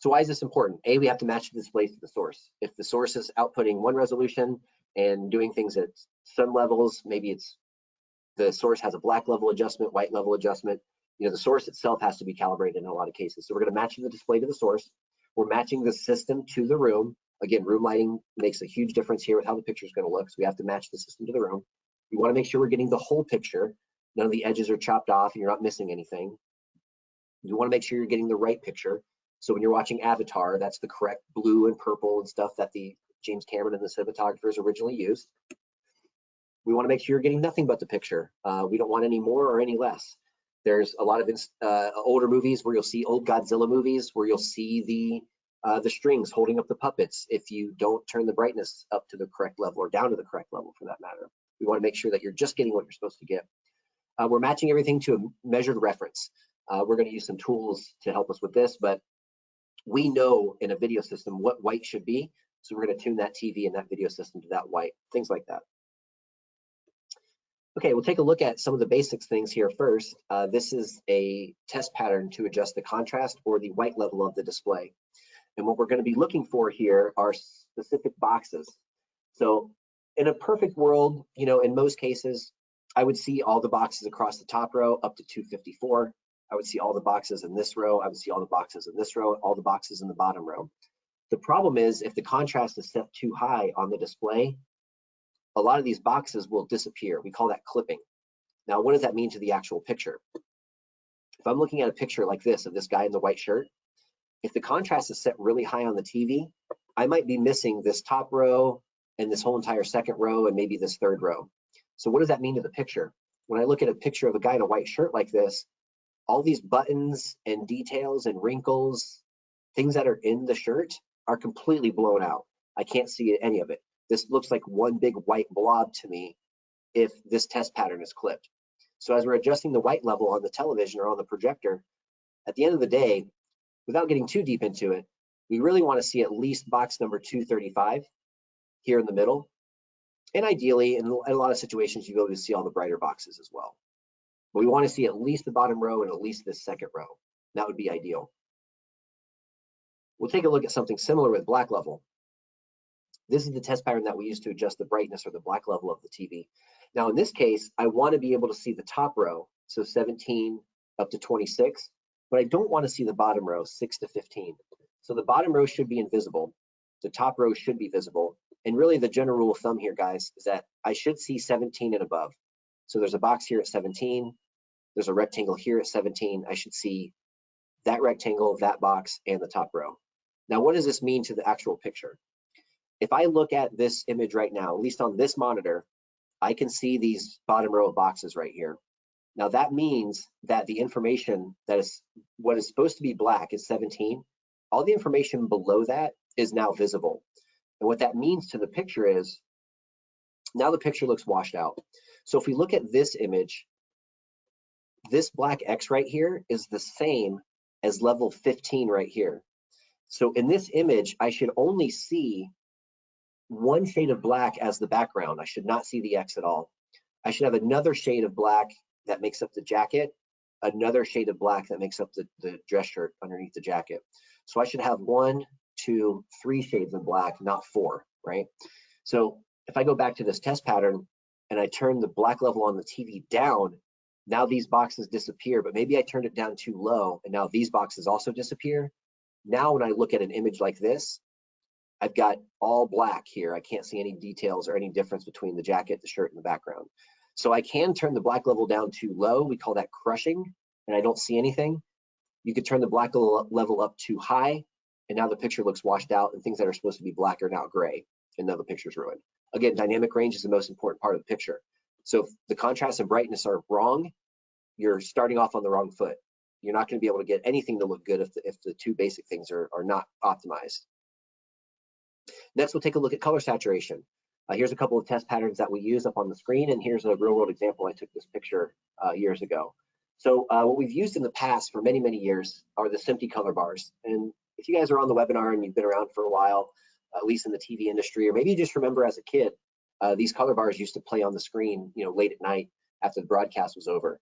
So why is this important? A, we have to match the displays to the source. If the source is outputting one resolution and doing things at some levels, maybe it's the source has a black level adjustment, white level adjustment, the source itself has to be calibrated in a lot of cases. So we're going to match the display to the source. We're matching the system to the room. Again, room lighting makes a huge difference here with how the picture is going to look. So we have to match the system to the room. You want to make sure we're getting the whole picture. None of the edges are chopped off and you're not missing anything. You want to make sure you're getting the right picture. So when you're watching Avatar, that's the correct blue and purple and stuff that the James Cameron and the cinematographers originally used. We want to make sure you're getting nothing but the picture. We don't want any more or any less. There's a lot of older movies where you'll see old Godzilla movies where you'll see the strings holding up the puppets if you don't turn the brightness up to the correct level or down to the correct level for that matter. We want to make sure that you're just getting what you're supposed to get. We're matching everything to a measured reference. We're going to use some tools to help us with this, but we know in a video system what white should be. So we're going to tune that TV and that video system to that white, things like that. Okay, we'll take a look at some of the basics things here first. This is a test pattern to adjust the contrast or the white level of the display. And what we're going to be looking for here are specific boxes. So in a perfect world, in most cases, I would see all the boxes across the top row up to 254. I would see all the boxes in this row. I would see all the boxes in this row, all the boxes in the bottom row. The problem is if the contrast is set too high on the display, a lot of these boxes will disappear. We call that clipping. Now, what does that mean to the actual picture? If I'm looking at a picture like this of this guy in the white shirt, if the contrast is set really high on the TV, I might be missing this top row and this whole entire second row and maybe this third row. So what does that mean to the picture? When I look at a picture of a guy in a white shirt like this, all these buttons and details and wrinkles, things that are in the shirt are completely blown out. I can't see any of it. This looks like one big white blob to me if this test pattern is clipped. So as we're adjusting the white level on the television or on the projector, at the end of the day, without getting too deep into it, we really want to see at least box number 235 here in the middle. And ideally, in a lot of situations, you'll be able to see all the brighter boxes as well. But we want to see at least the bottom row and at least this second row. That would be ideal. We'll take a look at something similar with black level. This is the test pattern that we use to adjust the brightness or the black level of the TV. Now, in this case, I want to be able to see the top row, so 17 up to 26, but I don't want to see the bottom row, 6 to 15. So the bottom row should be invisible. The top row should be visible. And really the general rule of thumb here, guys, is that I should see 17 and above. So there's a box here at 17. There's a rectangle here at 17. I should see that rectangle, that box, and the top row. Now, what does this mean to the actual picture? If I look at this image right now, at least on this monitor, I can see these bottom row of boxes right here. Now that means that the information that is what is supposed to be black is 17. All the information below that is now visible. And what that means to the picture is now the picture looks washed out. So if we look at this image, this black X right here is the same as level 15 right here. So in this image, I should only see one shade of black as the background. I should not see the X at all. I should have another shade of black that makes up the jacket, another shade of black that makes up the dress shirt underneath the jacket. So I should have 1, 2, 3 shades of black, not 4, right? So if I go back to this test pattern and I turn the black level on the TV down, now these boxes disappear, but maybe I turned it down too low and now these boxes also disappear. Now when I look at an image like this, I've got all black here. I can't see any details or any difference between the jacket, the shirt, and the background. So I can turn the black level down too low. We call that crushing, and I don't see anything. You could turn the black level up too high, and now the picture looks washed out, and things that are supposed to be black are now gray, and now the picture's ruined. Again, dynamic range is the most important part of the picture. So if the contrast and brightness are wrong, you're starting off on the wrong foot. You're not going to be able to get anything to look good if the two basic things are not optimized. Next, we'll take a look at color saturation. Here's a couple of test patterns that we use up on the screen, and here's a real-world example. I took this picture years ago. So what we've used in the past for many, many years are the SMPTE color bars. And if you guys are on the webinar and you've been around for a while, at least in the TV industry, or maybe you just remember as a kid, these color bars used to play on the screen, late at night after the broadcast was over.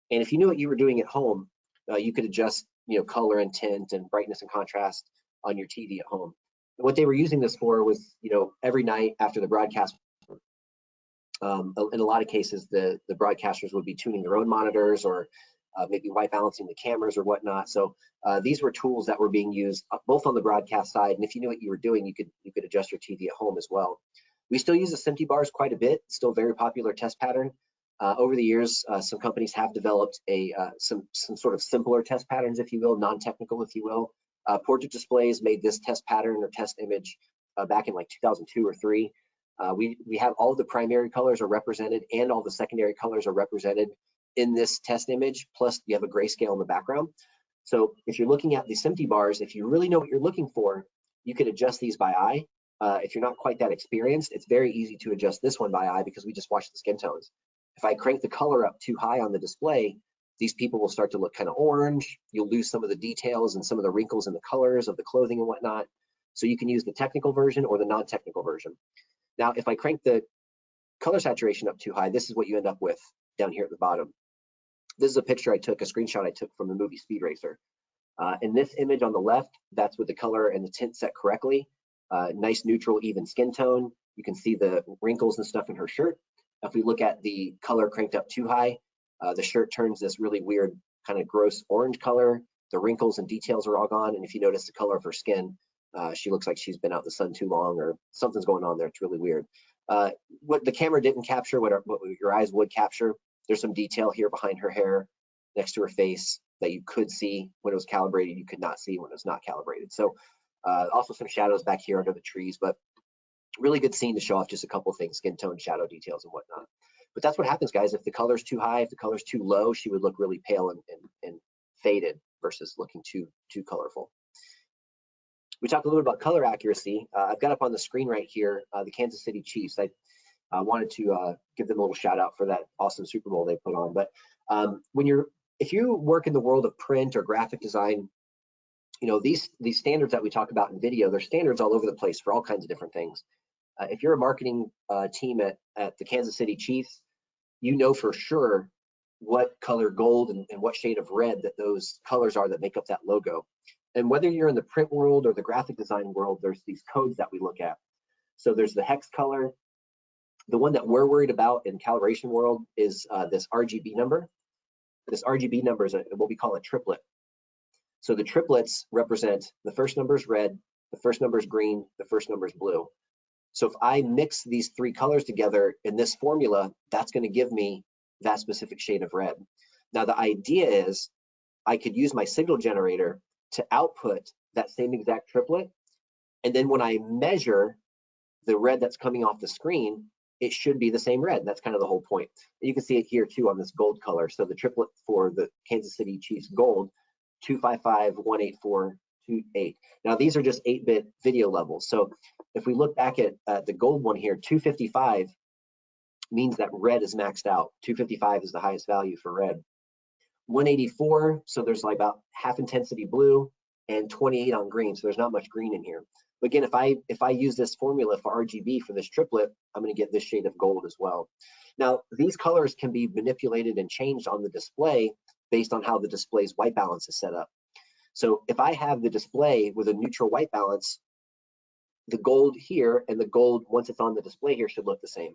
And if you knew what you were doing at home, you could adjust, color and tint and brightness and contrast on your TV at home. And what they were using this for was, every night after the broadcast, in a lot of cases, the broadcasters would be tuning their own monitors or maybe white balancing the cameras or whatnot. So these were tools that were being used both on the broadcast side, and if you knew what you were doing, you could adjust your TV at home as well. We still use the SMPTE bars quite a bit. Still a very popular test pattern. Over the years, some companies have developed some sort of simpler test patterns, if you will, non-technical, if you will. Portrait Displays made this test pattern or test image back in like 2002 or 3. We have all the primary colors are represented and all the secondary colors are represented in this test image, plus you have a grayscale in the background. So if you're looking at the SMPTE bars, if you really know what you're looking for, you could adjust these by eye. If you're not quite that experienced, it's very easy to adjust this one by eye because we just watch the skin tones. If I crank the color up too high on the display, these people will start to look kind of orange. You'll lose some of the details and some of the wrinkles in the colors of the clothing and whatnot. So you can use the technical version or the non-technical version. Now, if I crank the color saturation up too high, this is what you end up with down here at the bottom. This is a picture I took, a screenshot I took from the movie Speed Racer. In this image on the left, that's with the color and the tint set correctly. Nice neutral, even skin tone. You can see the wrinkles and stuff in her shirt. If we look at the color cranked up too high, the shirt turns this really weird kind of gross orange color. The wrinkles and details are all gone. And if you notice the color of her skin, she looks like she's been out in the sun too long or something's going on there. It's really weird. What the camera didn't capture, what your eyes would capture, there's some detail here behind her hair, next to her face, that you could see when it was calibrated, you could not see when it was not calibrated. So also some shadows back here under the trees, but really good scene to show off just a couple of things, skin tone, shadow details and whatnot. But that's what happens, guys. If the color's too high, if the color's too low, she would look really pale and faded versus looking too colorful. We talked a little bit about color accuracy. I've got up on the screen right here, the Kansas City Chiefs. I wanted to give them a little shout out for that awesome Super Bowl they put on. But if you work in the world of print or graphic design, these standards that we talk about in video, they're standards all over the place for all kinds of different things. If you're a marketing team at the Kansas City Chiefs, you know for sure what color gold and what shade of red that those colors are that make up that logo. And whether you're in the print world or the graphic design world, there's these codes that we look at. So there's the hex color. The one that we're worried about in calibration world is this RGB number. This RGB number is what we call a triplet. So the triplets represent the first number is red, the first number is green, the first number is blue. So if I mix these three colors together in this formula, that's going to give me that specific shade of red. Now the idea is I could use my signal generator to output that same exact triplet, and then when I measure the red that's coming off the screen, it should be the same red. That's kind of the whole point. You can see it here too on this gold color. So the triplet for the Kansas City Chiefs gold, 255-184-28. Now these are just 8-bit video levels. So if we look back at the gold one here, 255 means that red is maxed out. 255 is the highest value for red. 184, so there's like about half intensity blue, and 28 on green, so there's not much green in here. But again, if I use this formula for RGB for this triplet, I'm going to get this shade of gold as well. Now, these colors can be manipulated and changed on the display based on how the display's white balance is set up. So if I have the display with a neutral white balance, the gold here and the gold, once it's on the display here, should look the same.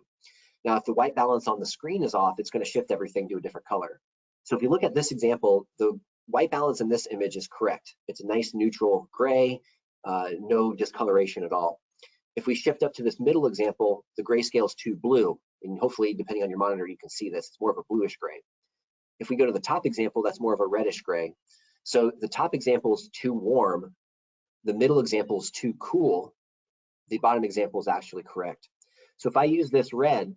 Now, if the white balance on the screen is off, it's going to shift everything to a different color. So if you look at this example, the white balance in this image is correct. It's a nice neutral gray, no discoloration at all. If we shift up to this middle example, the grayscale is too blue, and hopefully, depending on your monitor, you can see this. It's more of a bluish gray. If we go to the top example, that's more of a reddish gray. So the top example is too warm, the middle example is too cool, the bottom example is actually correct. So if I use this red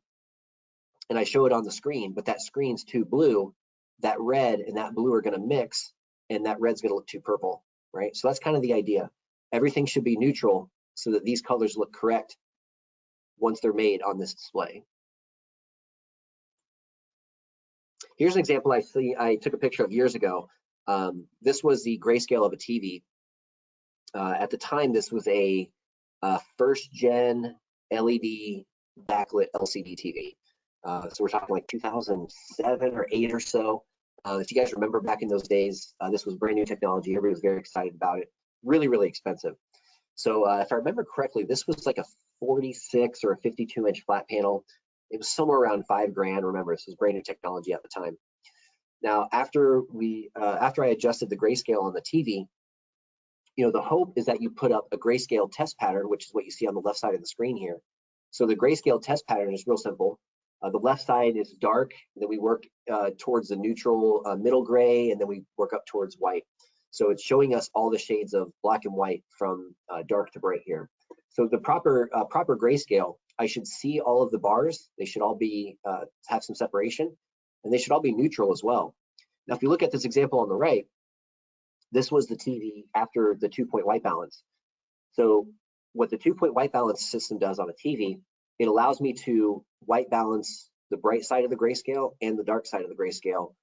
and I show it on the screen, but that screen's too blue, that red and that blue are going to mix, and that red's going to look too purple, right? So that's kind of the idea. Everything should be neutral so that these colors look correct once they're made on this display. Here's an example I took a picture of years ago. This was the grayscale of a TV. At the time, this was a first-gen LED backlit LCD TV. So we're talking like 2007 or 8 or so. If you guys remember back in those days, this was brand new technology. Everybody was very excited about it. Really, really expensive. So if I remember correctly, this was like a 46 or a 52-inch flat panel. It was somewhere around $5 grand. Remember, this was brand new technology at the time. Now, after I adjusted the grayscale on the TV, the hope is that you put up a grayscale test pattern, which is what you see on the left side of the screen here. So the grayscale test pattern is real simple. The left side is dark, then we work towards the neutral middle gray, and then we work up towards white. So it's showing us all the shades of black and white from dark to bright here. So the proper grayscale, I should see all of the bars. They should all be have some separation, and they should all be neutral as well. Now, if you look at this example on the right, this was the TV after the 2-point white balance. So what the 2-point white balance system does on a TV, it allows me to white balance the bright side of the grayscale and the dark side of the grayscale,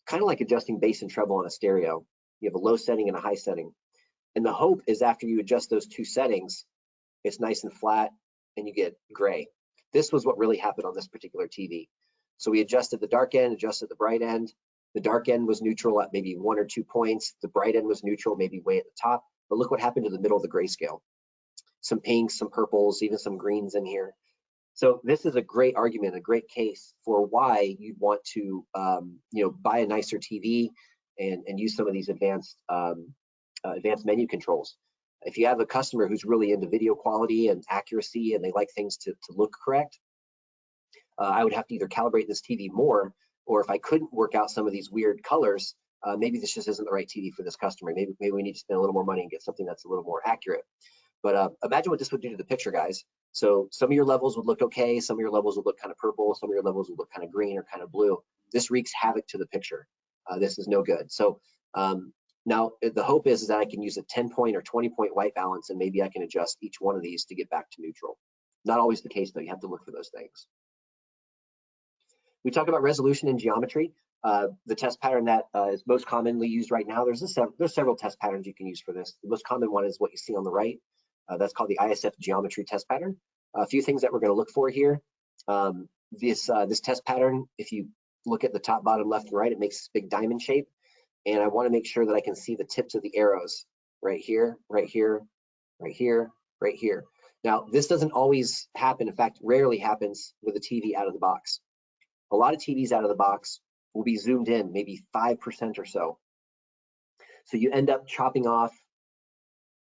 kind of like adjusting bass and treble on a stereo. You have a low setting and a high setting. And the hope is after you adjust those two settings, it's nice and flat and you get gray. This was what really happened on this particular TV. So we adjusted the dark end, adjusted the bright end. The dark end was neutral at maybe 1 or 2 points. The bright end was neutral, maybe way at the top. But look what happened to the middle of the grayscale. Some pinks, some purples, even some greens in here. So this is a great argument, a great case for why you'd want to, buy a nicer TV and use some of these advanced menu controls. If you have a customer who's really into video quality and accuracy and they like things to look correct, I would have to either calibrate this TV more, or if I couldn't work out some of these weird colors, maybe this just isn't the right TV for this customer. Maybe we need to spend a little more money and get something that's a little more accurate. But imagine what this would do to the picture, guys. So some of your levels would look okay, some of your levels would look kind of purple, some of your levels would look kind of green or kind of blue. This wreaks havoc to the picture. This is no good. So now the hope is that I can use a 10-point or 20-point white balance, and maybe I can adjust each one of these to get back to neutral. Not always the case, though. You have to look for those things. We talk about resolution and geometry. The test pattern that is most commonly used right now, there's several test patterns you can use for this. The most common one is what you see on the right. That's called the ISF geometry test pattern. A few things that we're going to look for here. This test pattern, if you look at the top, bottom, left, and right, it makes this big diamond shape. And I want to make sure that I can see the tips of the arrows right here, right here, right here, right here. Now, this doesn't always happen. In fact, rarely happens with a TV out of the box. A lot of TVs out of the box will be zoomed in, maybe 5% or so. So you end up chopping off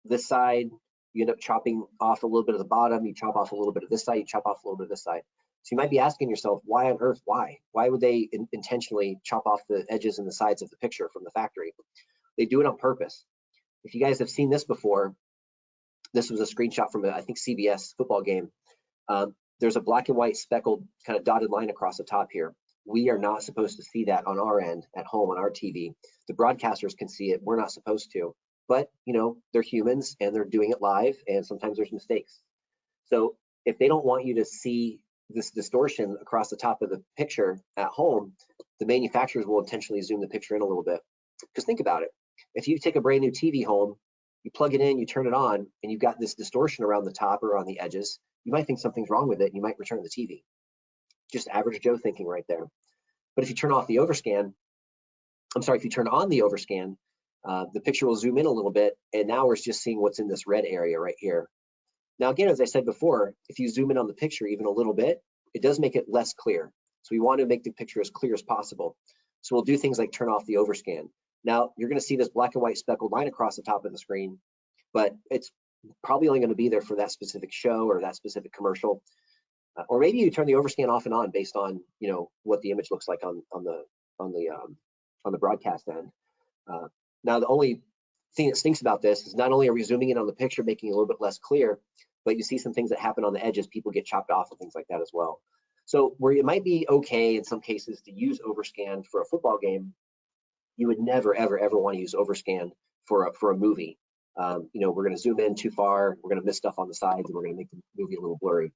this side, you end up chopping off a little bit of the bottom, you chop off a little bit of this side, you chop off a little bit of this side. So you might be asking yourself, why on earth, why? Why would they intentionally chop off the edges and the sides of the picture from the factory? They do it on purpose. If you guys have seen this before, this was a screenshot from, I think, CBS football game. There's a black and white speckled kind of dotted line across the top here. We are not supposed to see that on our end at home on our TV. The broadcasters can see it. We're not supposed to. But, they're humans and they're doing it live, and sometimes there's mistakes. So if they don't want you to see this distortion across the top of the picture at home, the manufacturers will intentionally zoom the picture in a little bit. Because think about it. If you take a brand new TV home, you plug it in, you turn it on, and you've got this distortion around the top or on the edges, you might think something's wrong with it, and you might return the TV. Just average Joe thinking right there. But if you turn off the overscan, if you turn on the overscan, the picture will zoom in a little bit, and now we're just seeing what's in this red area right here. Now, again, as I said before, if you zoom in on the picture even a little bit, it does make it less clear. So we want to make the picture as clear as possible. So we'll do things like turn off the overscan. Now, you're going to see this black and white speckled line across the top of the screen, but it's probably only going to be there for that specific show or that specific commercial. Or maybe you turn the overscan off and on based on what the image looks like on the broadcast end. Now, the only thing that stinks about this is not only are we zooming in on the picture, making it a little bit less clear, but you see some things that happen on the edges. People get chopped off and things like that as well. So where it might be okay in some cases to use overscan for a football game, you would never, ever, ever want to use overscan for a movie. We're going to zoom in too far, we're going to miss stuff on the sides, and we're going to make the movie a little blurry.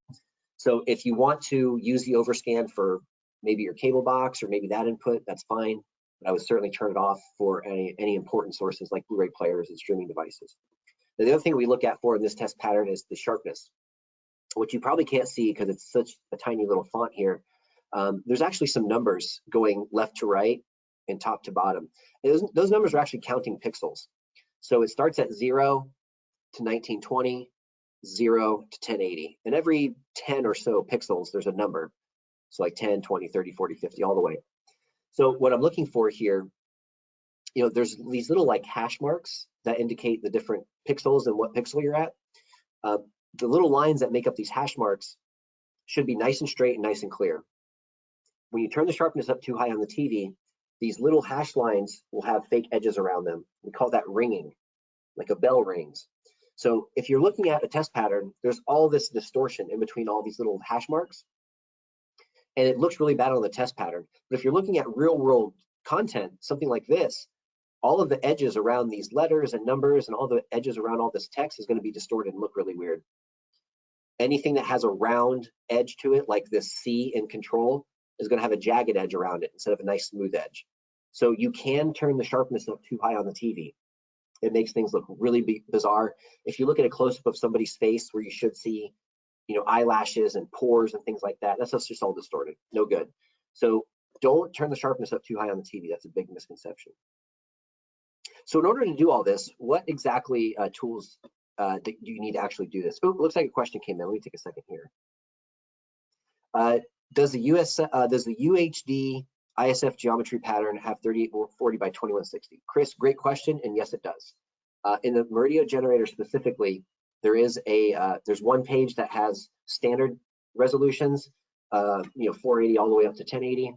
So if you want to use the overscan for maybe your cable box or maybe that input, that's fine. But I would certainly turn it off for any important sources like Blu-ray players and streaming devices. Now, the other thing we look at for in this test pattern is the sharpness, which you probably can't see because it's such a tiny little font here. There's actually some numbers going left to right and top to bottom. And those numbers are actually counting pixels. So it starts at 0, to 1920, 0 to 1080. And every 10 or so pixels, there's a number. So like 10, 20, 30, 40, 50, all the way. So what I'm looking for here, there's these little like hash marks that indicate the different pixels and what pixel you're at. The little lines that make up these hash marks should be nice and straight and nice and clear. When you turn the sharpness up too high on the TV, these little hash lines will have fake edges around them. We call that ringing, like a bell rings. So if you're looking at a test pattern, there's all this distortion in between all these little hash marks, and it looks really bad on the test pattern. But if you're looking at real world content, something like this, all of the edges around these letters and numbers and all the edges around all this text is going to be distorted and look really weird. Anything that has a round edge to it, like this C in control, is going to have a jagged edge around it instead of a nice smooth edge. So you can turn the sharpness up too high on the TV. It makes things look really bizarre. If you look at a close-up of somebody's face where you should see, eyelashes and pores and things like that, that's just all distorted. No good. So don't turn the sharpness up too high on the TV. That's a big misconception. So in order to do all this, what exactly tools do you need to actually do this? Oh, looks like a question came in. Let me take a second here. Does the UHD ISF geometry pattern have 3840 by 2160? Chris, great question, and yes, it does. In the Murideo generator specifically, there's one page that has standard resolutions, 480 all the way up to 1080.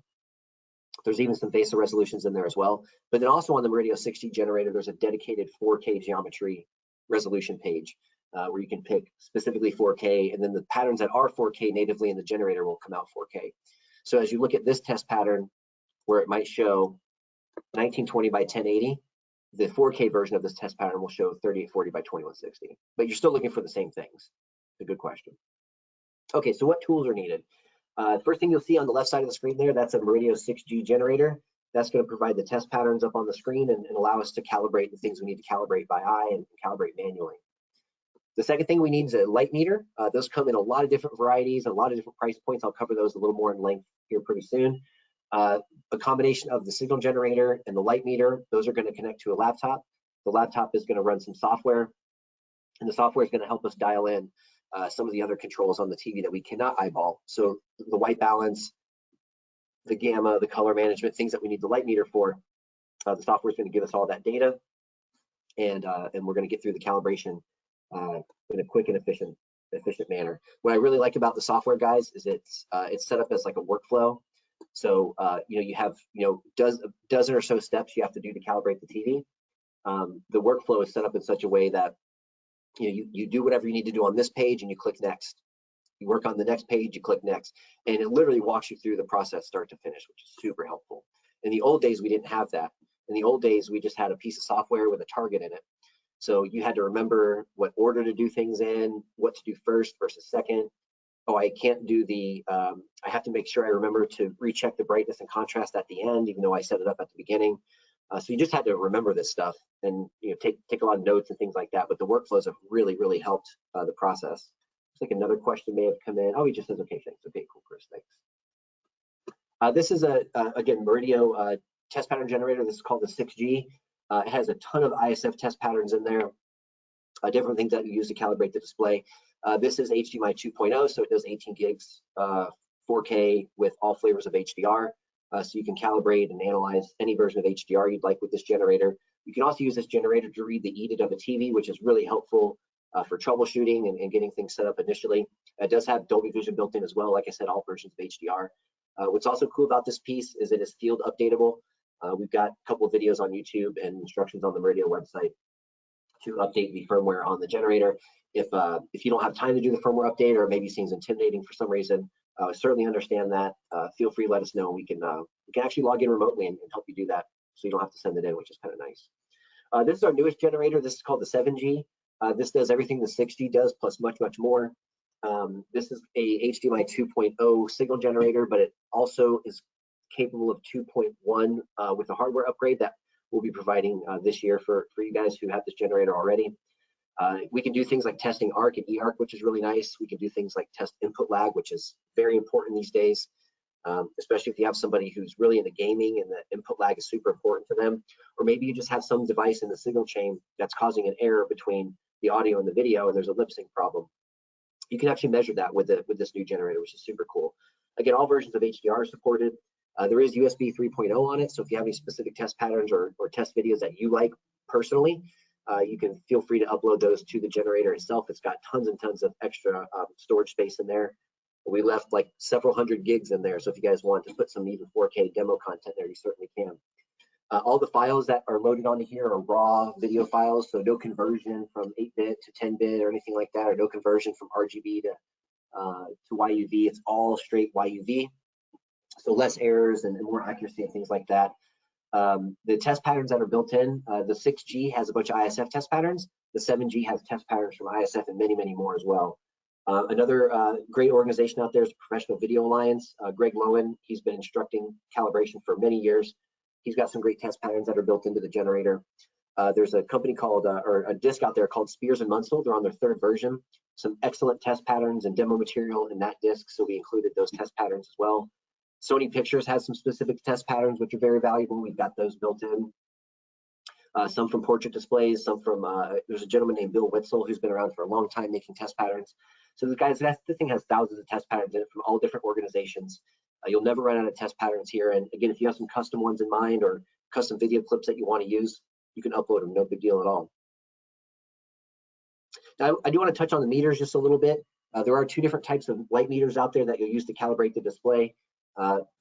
There's even some VESA resolutions in there as well. But then also on the Murideo 6G generator, there's a dedicated 4K geometry resolution page where you can pick specifically 4K, and then the patterns that are 4K natively in the generator will come out 4K. So as you look at this test pattern where it might show 1920 by 1080, the 4K version of this test pattern will show 3840 by 2160. But you're still looking for the same things. It's a good question. Okay, so what tools are needed? First thing you'll see on the left side of the screen there, that's a Murideo 6G generator. That's going to provide the test patterns up on the screen and allow us to calibrate the things we need to calibrate by eye and calibrate manually. The second thing we need is a light meter. Those come in a lot of different varieties, a lot of different price points. I'll cover those a little more in length here pretty soon. A combination of the signal generator and the light meter, those are going to connect to a laptop. The laptop is going to run some software, and the software is going to help us dial in some of the other controls on the TV that we cannot eyeball. So the white balance, the gamma, the color management, things that we need the light meter for. The software is going to give us all that data, and we're going to get through the calibration in a quick and efficient manner. What I really like about the software, guys, is it's set up as like a workflow. So you have dozen or so steps you have to do to calibrate the TV. The workflow is set up in such a way that you do whatever you need to do on this page and you click next. You work on the next page, you click next, and it literally walks you through the process start to finish, which is super helpful. In the old days, we didn't have that. In the old days, we just had a piece of software with a target in it. So you had to remember what order to do things in, what to do first versus second. Oh, I can't do I have to make sure I remember to recheck the brightness and contrast at the end, even though I set it up at the beginning. So you just had to remember this stuff and take a lot of notes and things like that. But the workflows have really, really helped the process. Looks like another question may have come in. Oh, he just says, okay, thanks. Okay, cool, Chris, thanks. This is again, Murideo test pattern generator. This is called the 6G. It has a ton of ISF test patterns in there, different things that you use to calibrate the display. This is HDMI 2.0, so it does 18 gigs 4K with all flavors of HDR. So you can calibrate and analyze any version of HDR you'd like with this generator. You can also use this generator to read the EDIT of a TV, which is really helpful for troubleshooting and getting things set up initially. It does have Dolby Vision built in as well, like I said, all versions of HDR. What's also cool about this piece is it is field updatable. We've got a couple of videos on YouTube and instructions on the Murideo website to update the firmware on the generator. If you don't have time to do the firmware update, or maybe it seems intimidating for some reason, certainly understand that. Feel free to let us know. We can actually log in remotely and help you do that, so you don't have to send it in, which is kind of nice. This is our newest generator. This is called the 7G. This does everything the 6G does, plus much, much more. This is a HDMI 2.0 signal generator, but it also is capable of 2.1 with a hardware upgrade that we'll be providing this year for you guys who have this generator already. We can do things like testing ARC and eARC, which is really nice. We can do things like test input lag, which is very important these days, especially if you have somebody who's really into gaming and the input lag is super important to them. Or maybe you just have some device in the signal chain that's causing an error between the audio and the video, and there's a lip sync problem. You can actually measure that with this new generator, which is super cool. Again, all versions of HDR are supported. There is USB 3.0 on it, so if you have any specific test patterns or test videos that you like personally, you can feel free to upload those to the generator itself. It's got tons and tons of extra storage space in there. We left like several hundred gigs in there, so if you guys want to put some even 4K demo content there, you certainly can. All the files that are loaded onto here are raw video files, so no conversion from 8-bit to 10-bit or anything like that, or no conversion from RGB to YUV. It's all straight YUV, so less errors and more accuracy and things like that. The test patterns that are built in, the 6G has a bunch of ISF test patterns. The 7G has test patterns from ISF and many, many more as well. Another great organization out there is the Professional Video Alliance. Greg Lowen, he's been instructing calibration for many years. He's got some great test patterns that are built into the generator. There's a company called, or a disc out there called Spears and Munsell. They're on their 3rd version. Some excellent test patterns and demo material in that disc, so we included those test patterns as well. Sony Pictures has some specific test patterns, which are very valuable. We've got those built in. Some from Portrait Displays, some from, there's a gentleman named Bill Witzel who's been around for a long time making test patterns. So the guys, this thing has thousands of test patterns in it from all different organizations. You'll never run out of test patterns here. And again, if you have some custom ones in mind or custom video clips that you want to use, you can upload them, no big deal at all. Now, I do want to touch on the meters just a little bit. There are 2 different types of light meters out there that you'll use to calibrate the display.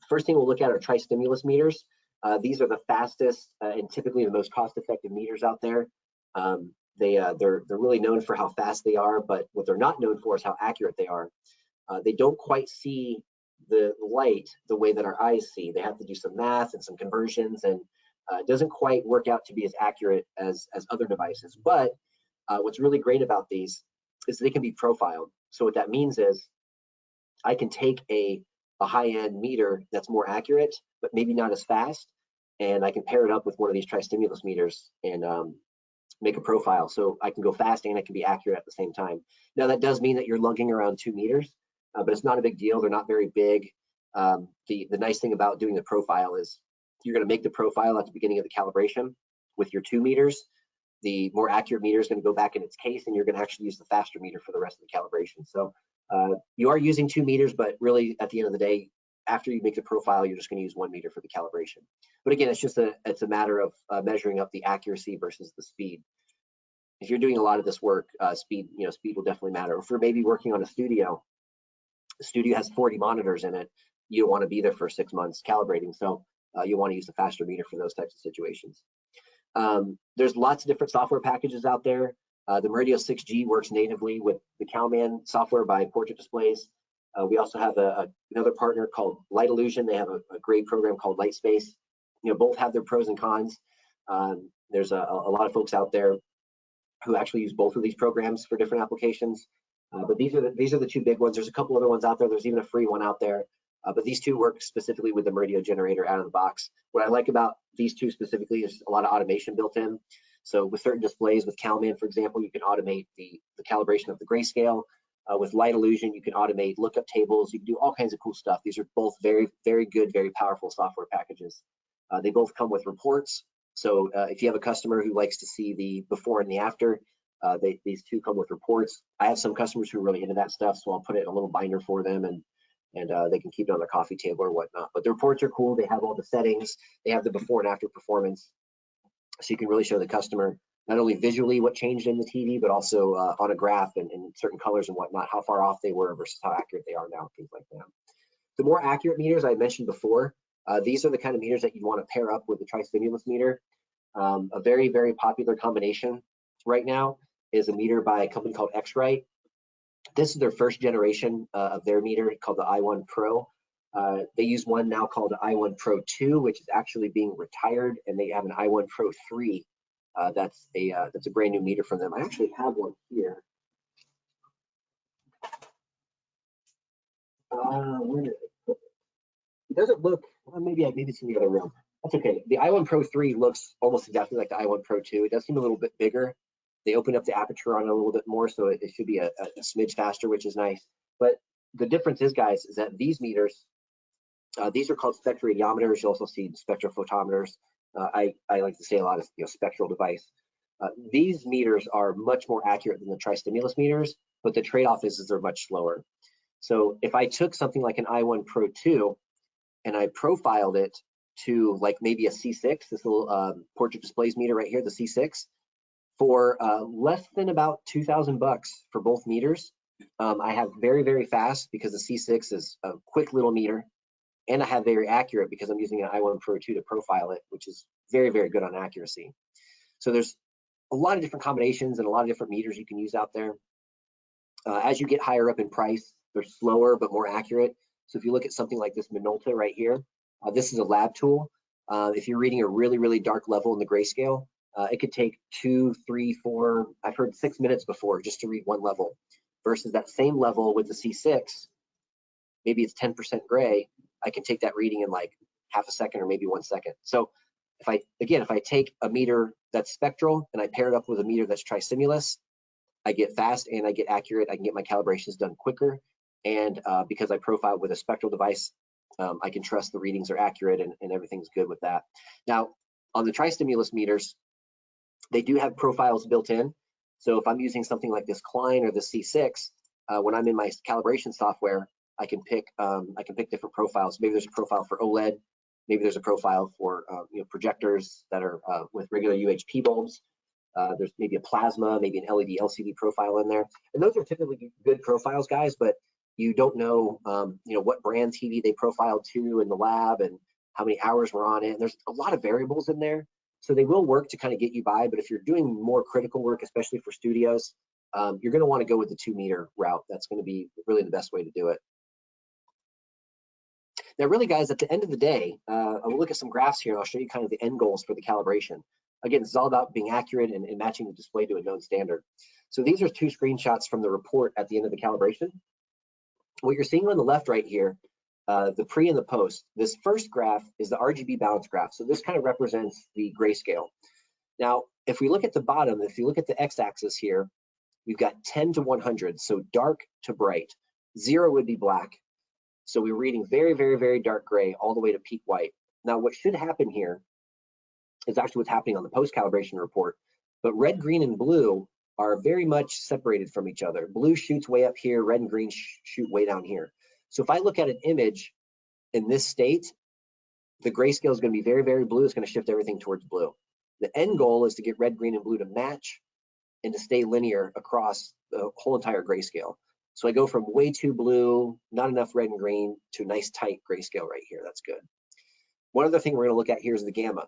First thing we'll look at are tri-stimulus meters. These are the fastest and typically the most cost-effective meters out there. They're really known for how fast they are, but what they're not known for is how accurate they are. They don't quite see the light the way that our eyes see. They have to do some math and some conversions, and it doesn't quite work out to be as accurate as other devices. But what's really great about these is they can be profiled. So what that means is I can take a high-end meter that's more accurate, but maybe not as fast, and I can pair it up with one of these tri-stimulus meters and make a profile. So I can go fast and I can be accurate at the same time. Now that does mean that you're lugging around 2 meters, but it's not a big deal. They're not very big. The nice thing about doing the profile is you're going to make the profile at the beginning of the calibration with your 2 meters. The more accurate meter is going to go back in its case, and you're going to actually use the faster meter for the rest of the calibration. So you are using 2 meters, but really at the end of the day, after you make the profile, you're just going to use 1 meter for the calibration. But again, it's a matter of measuring up the accuracy versus the speed. If you're doing a lot of this work, speed will definitely matter. If you're maybe working on a studio, the studio has 40 monitors in it, you don't want to be there for 6 months calibrating, so you want to use the faster meter for those types of situations. There's lots of different software packages out there. The Murideo 6G works natively with the Calman software by Portrait Displays. We also have another partner called Light Illusion. They have a great program called Lightspace. Both have their pros and cons. There's a lot of folks out there who actually use both of these programs for different applications. But these are the 2 big ones. There's a couple other ones out there. There's even a free one out there. But these 2 work specifically with the Murideo generator out of the box. What I like about these 2 specifically is a lot of automation built in. So with certain displays, with Calman, for example, you can automate the calibration of the grayscale. With Light Illusion, you can automate lookup tables. You can do all kinds of cool stuff. These are both very, very good, very powerful software packages. They both come with reports. So if you have a customer who likes to see the before and the after, these 2 come with reports. I have some customers who are really into that stuff, so I'll put it in a little binder for them, and they can keep it on their coffee table or whatnot. But the reports are cool. They have all the settings. They have the before and after performance, so you can really show the customer not only visually what changed in the TV, but also on a graph and certain colors and whatnot, how far off they were versus how accurate they are now, things like that. The more accurate meters I mentioned before, these are the kind of meters that you'd want to pair up with the tri-stimulus meter. A very, very popular combination right now is a meter by a company called X-Rite. This is their first generation of their meter called the i1 Pro. They use one now called the i1 Pro 2, which is actually being retired, and they have an i1 Pro 3. That's a brand new meter from them. I actually have one here. Where did I put it? It doesn't look. Well, maybe it's in the other room. That's okay. The i1 Pro 3 looks almost exactly like the i1 Pro 2. It does seem a little bit bigger. They opened up the aperture on it a little bit more, so it should be a smidge faster, which is nice. But the difference is, guys, is that these meters, these are called spectroradiometers. You also see spectrophotometers. I like to say a lot of spectral device. These meters are much more accurate than the tri-stimulus meters, but the trade-off is they're much slower. So if I took something like an i1 Pro 2 and I profiled it to like maybe a C6, this little portrait displays meter right here, the C6, for less than about 2,000 bucks for both meters, I have very, very fast because the C6 is a quick little meter, and I have very accurate because I'm using an i1 Pro 2 to profile it, which is very, very good on accuracy. So there's a lot of different combinations and a lot of different meters you can use out there. As you get higher up in price, they're slower but more accurate. So if you look at something like this Minolta right here, this is a lab tool. If you're reading a really, really dark level in the grayscale, it could take 2, 3, 4, I've heard 6 minutes before just to read one level, versus that same level with the C6, maybe it's 10% gray, I can take that reading in like half a second or maybe 1 second. So if I take a meter that's spectral and I pair it up with a meter that's tri-stimulus, I get fast and I get accurate. I can get my calibrations done quicker. And because I profile with a spectral device, I can trust the readings are accurate and everything's good with that. Now, on the tri-stimulus meters, they do have profiles built in. So if I'm using something like this Klein or the C6, when I'm in my calibration software, I can pick different profiles. Maybe there's a profile for OLED. Maybe there's a profile for projectors that are with regular UHP bulbs. There's maybe a plasma, maybe an LED, LCD profile in there. And those are typically good profiles, guys, but you don't know, what brand TV they profiled to in the lab and how many hours were on it. And there's a lot of variables in there. So they will work to kind of get you by, but if you're doing more critical work, especially for studios, you're going to want to go with the 2-meter route. That's going to be really the best way to do it. Now, really, guys, at the end of the day, I'll look at some graphs here and I'll show you kind of the end goals for the calibration. Again, it's all about being accurate and matching the display to a known standard. So these are 2 screenshots from the report at the end of the calibration. What you're seeing on the left right here, the pre and the post, this first graph is the RGB balance graph. So this kind of represents the grayscale. Now, if we look at the bottom, if you look at the x-axis here, we've got 10 to 100, so dark to bright. 0 would be black. So we're reading very, very, very dark gray all the way to peak white. Now, what should happen here is actually what's happening on the post-calibration report, but red, green, and blue are very much separated from each other. Blue shoots way up here, red and green shoot way down here. So if I look at an image in this state, the grayscale is going to be very, very blue. It's going to shift everything towards blue. The end goal is to get red, green, and blue to match and to stay linear across the whole entire grayscale. So I go from way too blue, not enough red and green, to a nice tight grayscale right here. That's good. One other thing we're going to look at here is the gamma.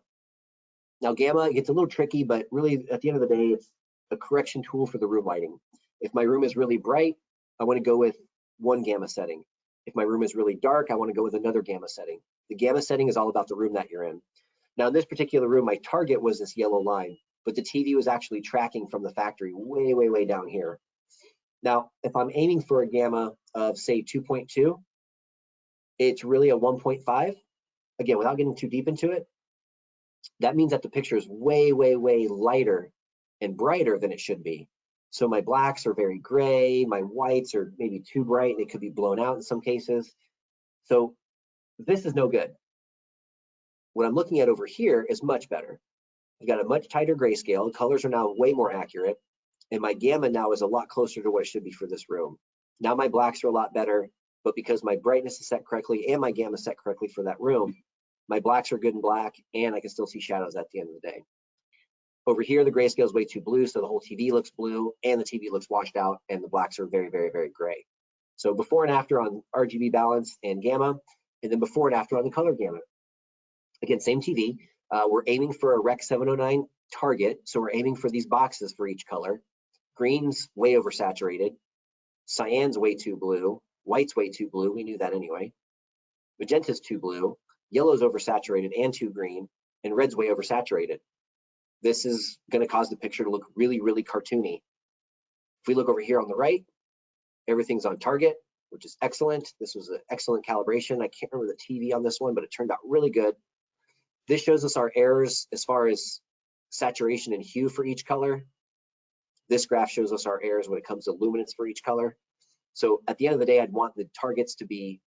Now, gamma gets a little tricky, but really at the end of the day, it's a correction tool for the room lighting. If my room is really bright, I want to go with one gamma setting. If my room is really dark, I want to go with another gamma setting. The gamma setting is all about the room that you're in. Now, in this particular room, my target was this yellow line, but the TV was actually tracking from the factory way, way, way down here. Now, if I'm aiming for a gamma of, say, 2.2, it's really a 1.5. Again, without getting too deep into it, that means that the picture is way, way, way lighter and brighter than it should be. So my blacks are very gray, my whites are maybe too bright, they could be blown out in some cases. So this is no good. What I'm looking at over here is much better. I've got a much tighter grayscale, the colors are now way more accurate, and my gamma now is a lot closer to what it should be for this room. Now my blacks are a lot better, but because my brightness is set correctly and my gamma is set correctly for that room, my blacks are good in black, and I can still see shadows at the end of the day. Over here, the grayscale is way too blue, so the whole TV looks blue, and the TV looks washed out, and the blacks are very, very, very gray. So before and after on RGB balance and gamma, and then before and after on the color gamut. Again, same TV. We're aiming for a Rec 709 target, so we're aiming for these boxes for each color. Green's way oversaturated. Cyan's way too blue. White's way too blue. We knew that anyway. Magenta's too blue. Yellow's oversaturated and too green. And red's way oversaturated. This is going to cause the picture to look really, really cartoony. If we look over here on the right, everything's on target, which is excellent. This was an excellent calibration. I can't remember the TV on this one, but it turned out really good. This shows us our errors as far as saturation and hue for each color. This graph shows us our errors when it comes to luminance for each color. So at the end of the day, I'd want the targets to be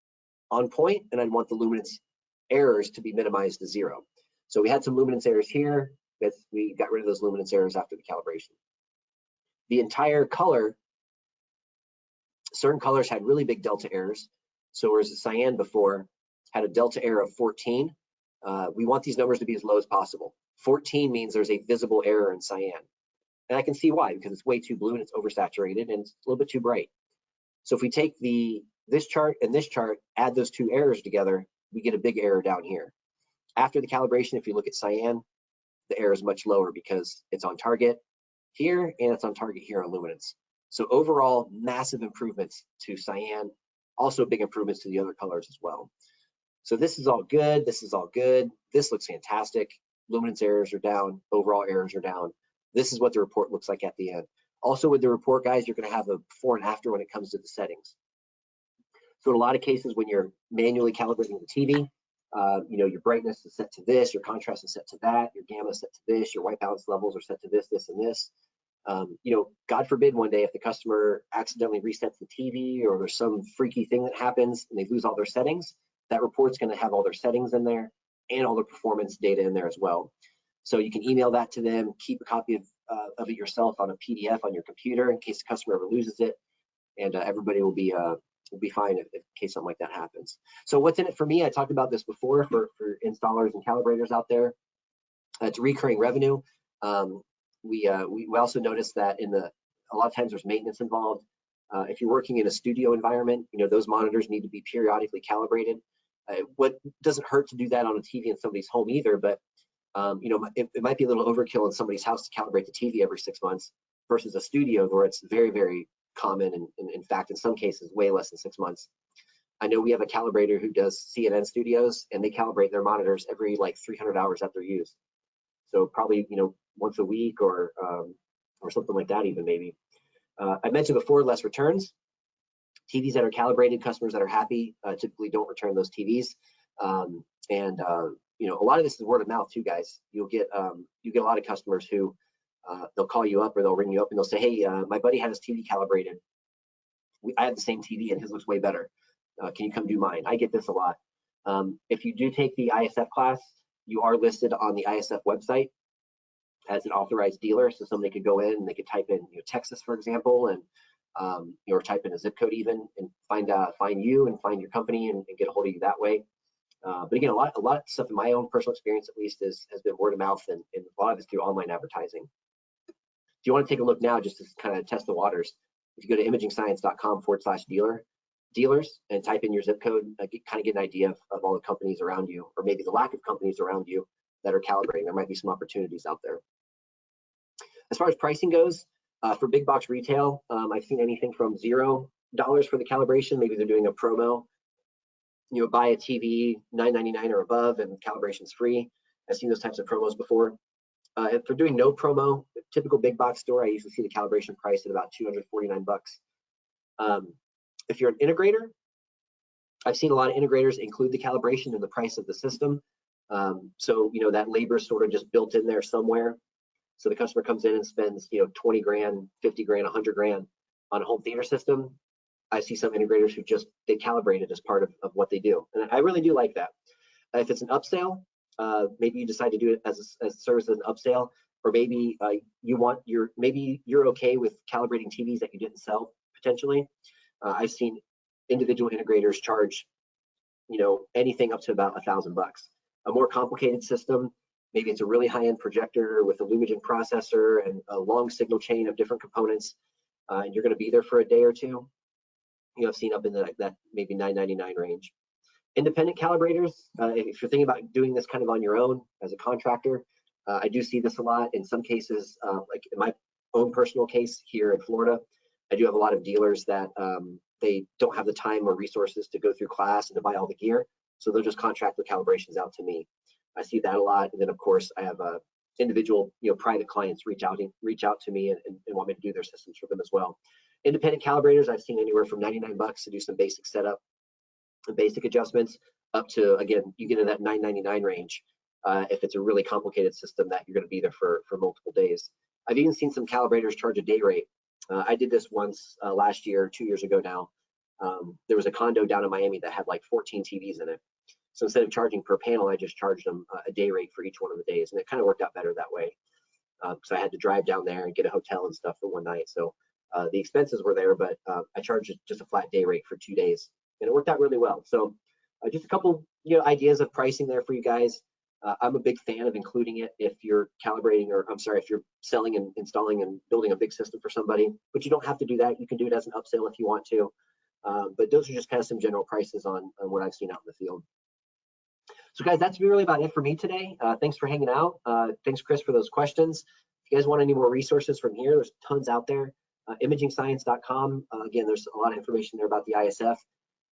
on point, and I'd want the luminance errors to be minimized to 0. So we had some luminance errors here. We got rid of those luminance errors after the calibration. The entire color, certain colors had really big delta errors. So whereas the cyan before had a delta error of 14, we want these numbers to be as low as possible. 14 means there's a visible error in cyan. And I can see why, because it's way too blue and it's oversaturated and it's a little bit too bright. So if we take this chart and this chart, add those two errors together, we get a big error down here. After the calibration, if you look at cyan, the error is much lower because it's on target here and it's on target here on luminance. So overall, massive improvements to cyan, also big improvements to the other colors as well. So this is all good. This is all good. This looks fantastic. Luminance errors are down. Overall errors are down. This is what the report looks like at the end. Also with the report, guys, you're going to have a before and after when it comes to the settings. So in a lot of cases, when you're manually calibrating the TV, your brightness is set to this, your contrast is set to that, your gamma is set to this, your white balance levels are set to this, this, and this. God forbid one day if the customer accidentally resets the TV or there's some freaky thing that happens and they lose all their settings, that report's going to have all their settings in there and all the performance data in there as well. So you can email that to them, keep a copy of it yourself on a PDF on your computer in case the customer ever loses it, and everybody will be fine in case something like that happens. So what's in it for me? I talked about this before for installers and calibrators out there. It's recurring revenue. We also noticed that a lot of times there's maintenance involved. If you're working in a studio environment, those monitors need to be periodically calibrated. What doesn't hurt to do that on a TV in somebody's home either, but it might be a little overkill in somebody's house to calibrate the TV every 6 months versus a studio where it's very, very common, and in fact, in some cases, way less than 6 months. I know we have a calibrator who does CNN studios, and they calibrate their monitors every like 300 hours at their use. So probably once a week or something like that, even maybe. I mentioned before, less returns. TVs that are calibrated, customers that are happy typically don't return those TVs. A lot of this is word of mouth too, guys. You get a lot of customers who they'll call you up or they'll ring you up and they'll say, hey, my buddy had his TV calibrated. I have the same TV and his looks way better. Can you come do mine? I get this a lot. If you do take the ISF class, you are listed on the ISF website as an authorized dealer. So somebody could go in and they could type in Texas, for example, and or type in a zip code even and find you and find your company and get a hold of you that way. But again, a lot of stuff in my own personal experience, at least, has been word of mouth, and a lot of it's through online advertising. If you want to take a look now, just to kind of test the waters, if you go to imagingscience.com/dealers and type in your zip code, kind of get an idea of all the companies around you, or maybe the lack of companies around you that are calibrating. There might be some opportunities out there. As far as pricing goes, for big box retail, I've seen anything from $0 for the calibration. Maybe they're doing a promo. Buy a TV $9.99 or above and calibration's free. I've seen those types of promos before. If they're doing no promo, typical big box store, I usually see the calibration price at about $249. If you're an integrator, I've seen a lot of integrators include the calibration in the price of the system. So that labor is sort of just built in there somewhere. So the customer comes in and spends 20 grand, 50 grand, 100 grand on a home theater system. I see some integrators who they calibrate it as part of what they do, and I really do like that. If it's an upsell, maybe you decide to do it as a service as an upsell, or maybe maybe you're okay with calibrating TVs that you didn't sell potentially. I've seen individual integrators charge anything up to about $1,000. A more complicated system, maybe it's a really high-end projector with a Lumigen processor and a long signal chain of different components, and you're going to be there for a day or two. I've seen up in that maybe $9.99 range. Independent calibrators, if you're thinking about doing this kind of on your own as a contractor, I do see this a lot. In some cases, like in my own personal case here in Florida, I do have a lot of dealers that they don't have the time or resources to go through class and to buy all the gear, so they'll just contract the calibrations out to me. I see that a lot, and then of course I have individual private clients reach out to me and want me to do their systems for them as well. Independent calibrators, I've seen anywhere from $99 to do some basic setup and basic adjustments, up to, again, you get in that $9.99 range if it's a really complicated system that you're going to be there for multiple days. I've even seen some calibrators charge a day rate. I did this once last year, 2 years ago now. There was a condo down in Miami that had like 14 TVs in it. So instead of charging per panel, I just charged them a day rate for each one of the days, and it kind of worked out better that way. Because I had to drive down there and get a hotel and stuff for one night. So the expenses were there, but I charged just a flat day rate for 2 days, and it worked out really well. So just a couple ideas of pricing there for you guys. I'm a big fan of including it if you're calibrating, or I'm sorry, if you're selling and installing and building a big system for somebody, but you don't have to do that. You can do it as an upsell if you want to. But those are just kind of some general prices on what I've seen out in the field. So guys, that's really about it for me today. Thanks for hanging out. Thanks, Chris, for those questions. If you guys want any more resources from here, there's tons out there. Imagingscience.com. Again, there's a lot of information there about the ISF.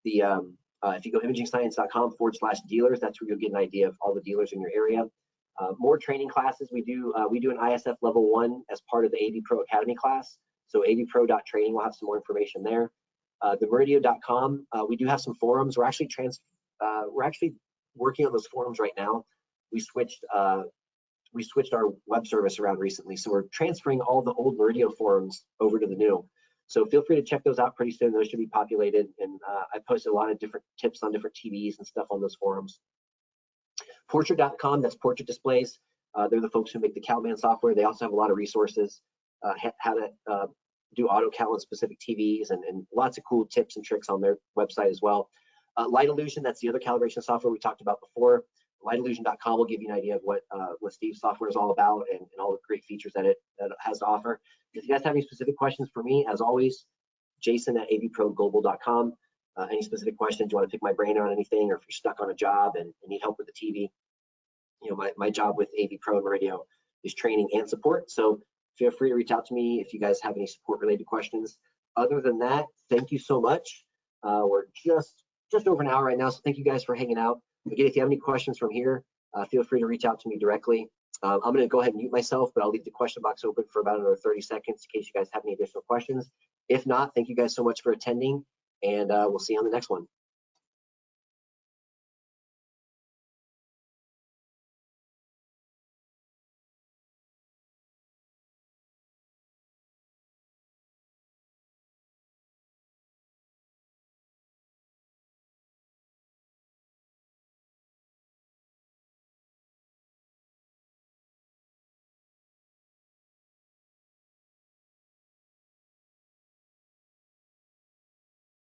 If you go imagingscience.com/dealers, that's where you'll get an idea of all the dealers in your area. More training classes. We do an ISF level 1 as part of the AV Pro Academy class. So avpro.training will have some more information there. The Murideo.com. We do have some forums. We're actually working on those forums right now. We switched our web service around recently, so we're transferring all the old Murideo forums over to the new. So feel free to check those out pretty soon. Those should be populated, and I posted a lot of different tips on different TVs and stuff on those forums. Portrait.com, that's portrait displays. They're the folks who make the CalBand software. They also have a lot of resources, how to do auto cal on specific TVs, and lots of cool tips and tricks on their website as well. Light Illusion, that's the other calibration software we talked about before. Lightillusion.com will give you an idea of what Steve's software is all about, and all the great features that it has to offer. If you guys have any specific questions for me, as always, Jason@avproglobal.com. Any specific questions, you want to pick my brain on anything, or if you're stuck on a job and need help with the TV, my job with AV Pro and Murideo is training and support. So feel free to reach out to me if you guys have any support related questions. Other than that, thank you so much. We're just over an hour right now, so thank you guys for hanging out. Again, if you have any questions from here, feel free to reach out to me directly. I'm going to go ahead and mute myself, but I'll leave the question box open for about another 30 seconds in case you guys have any additional questions. If not, thank you guys so much for attending, and we'll see you on the next one.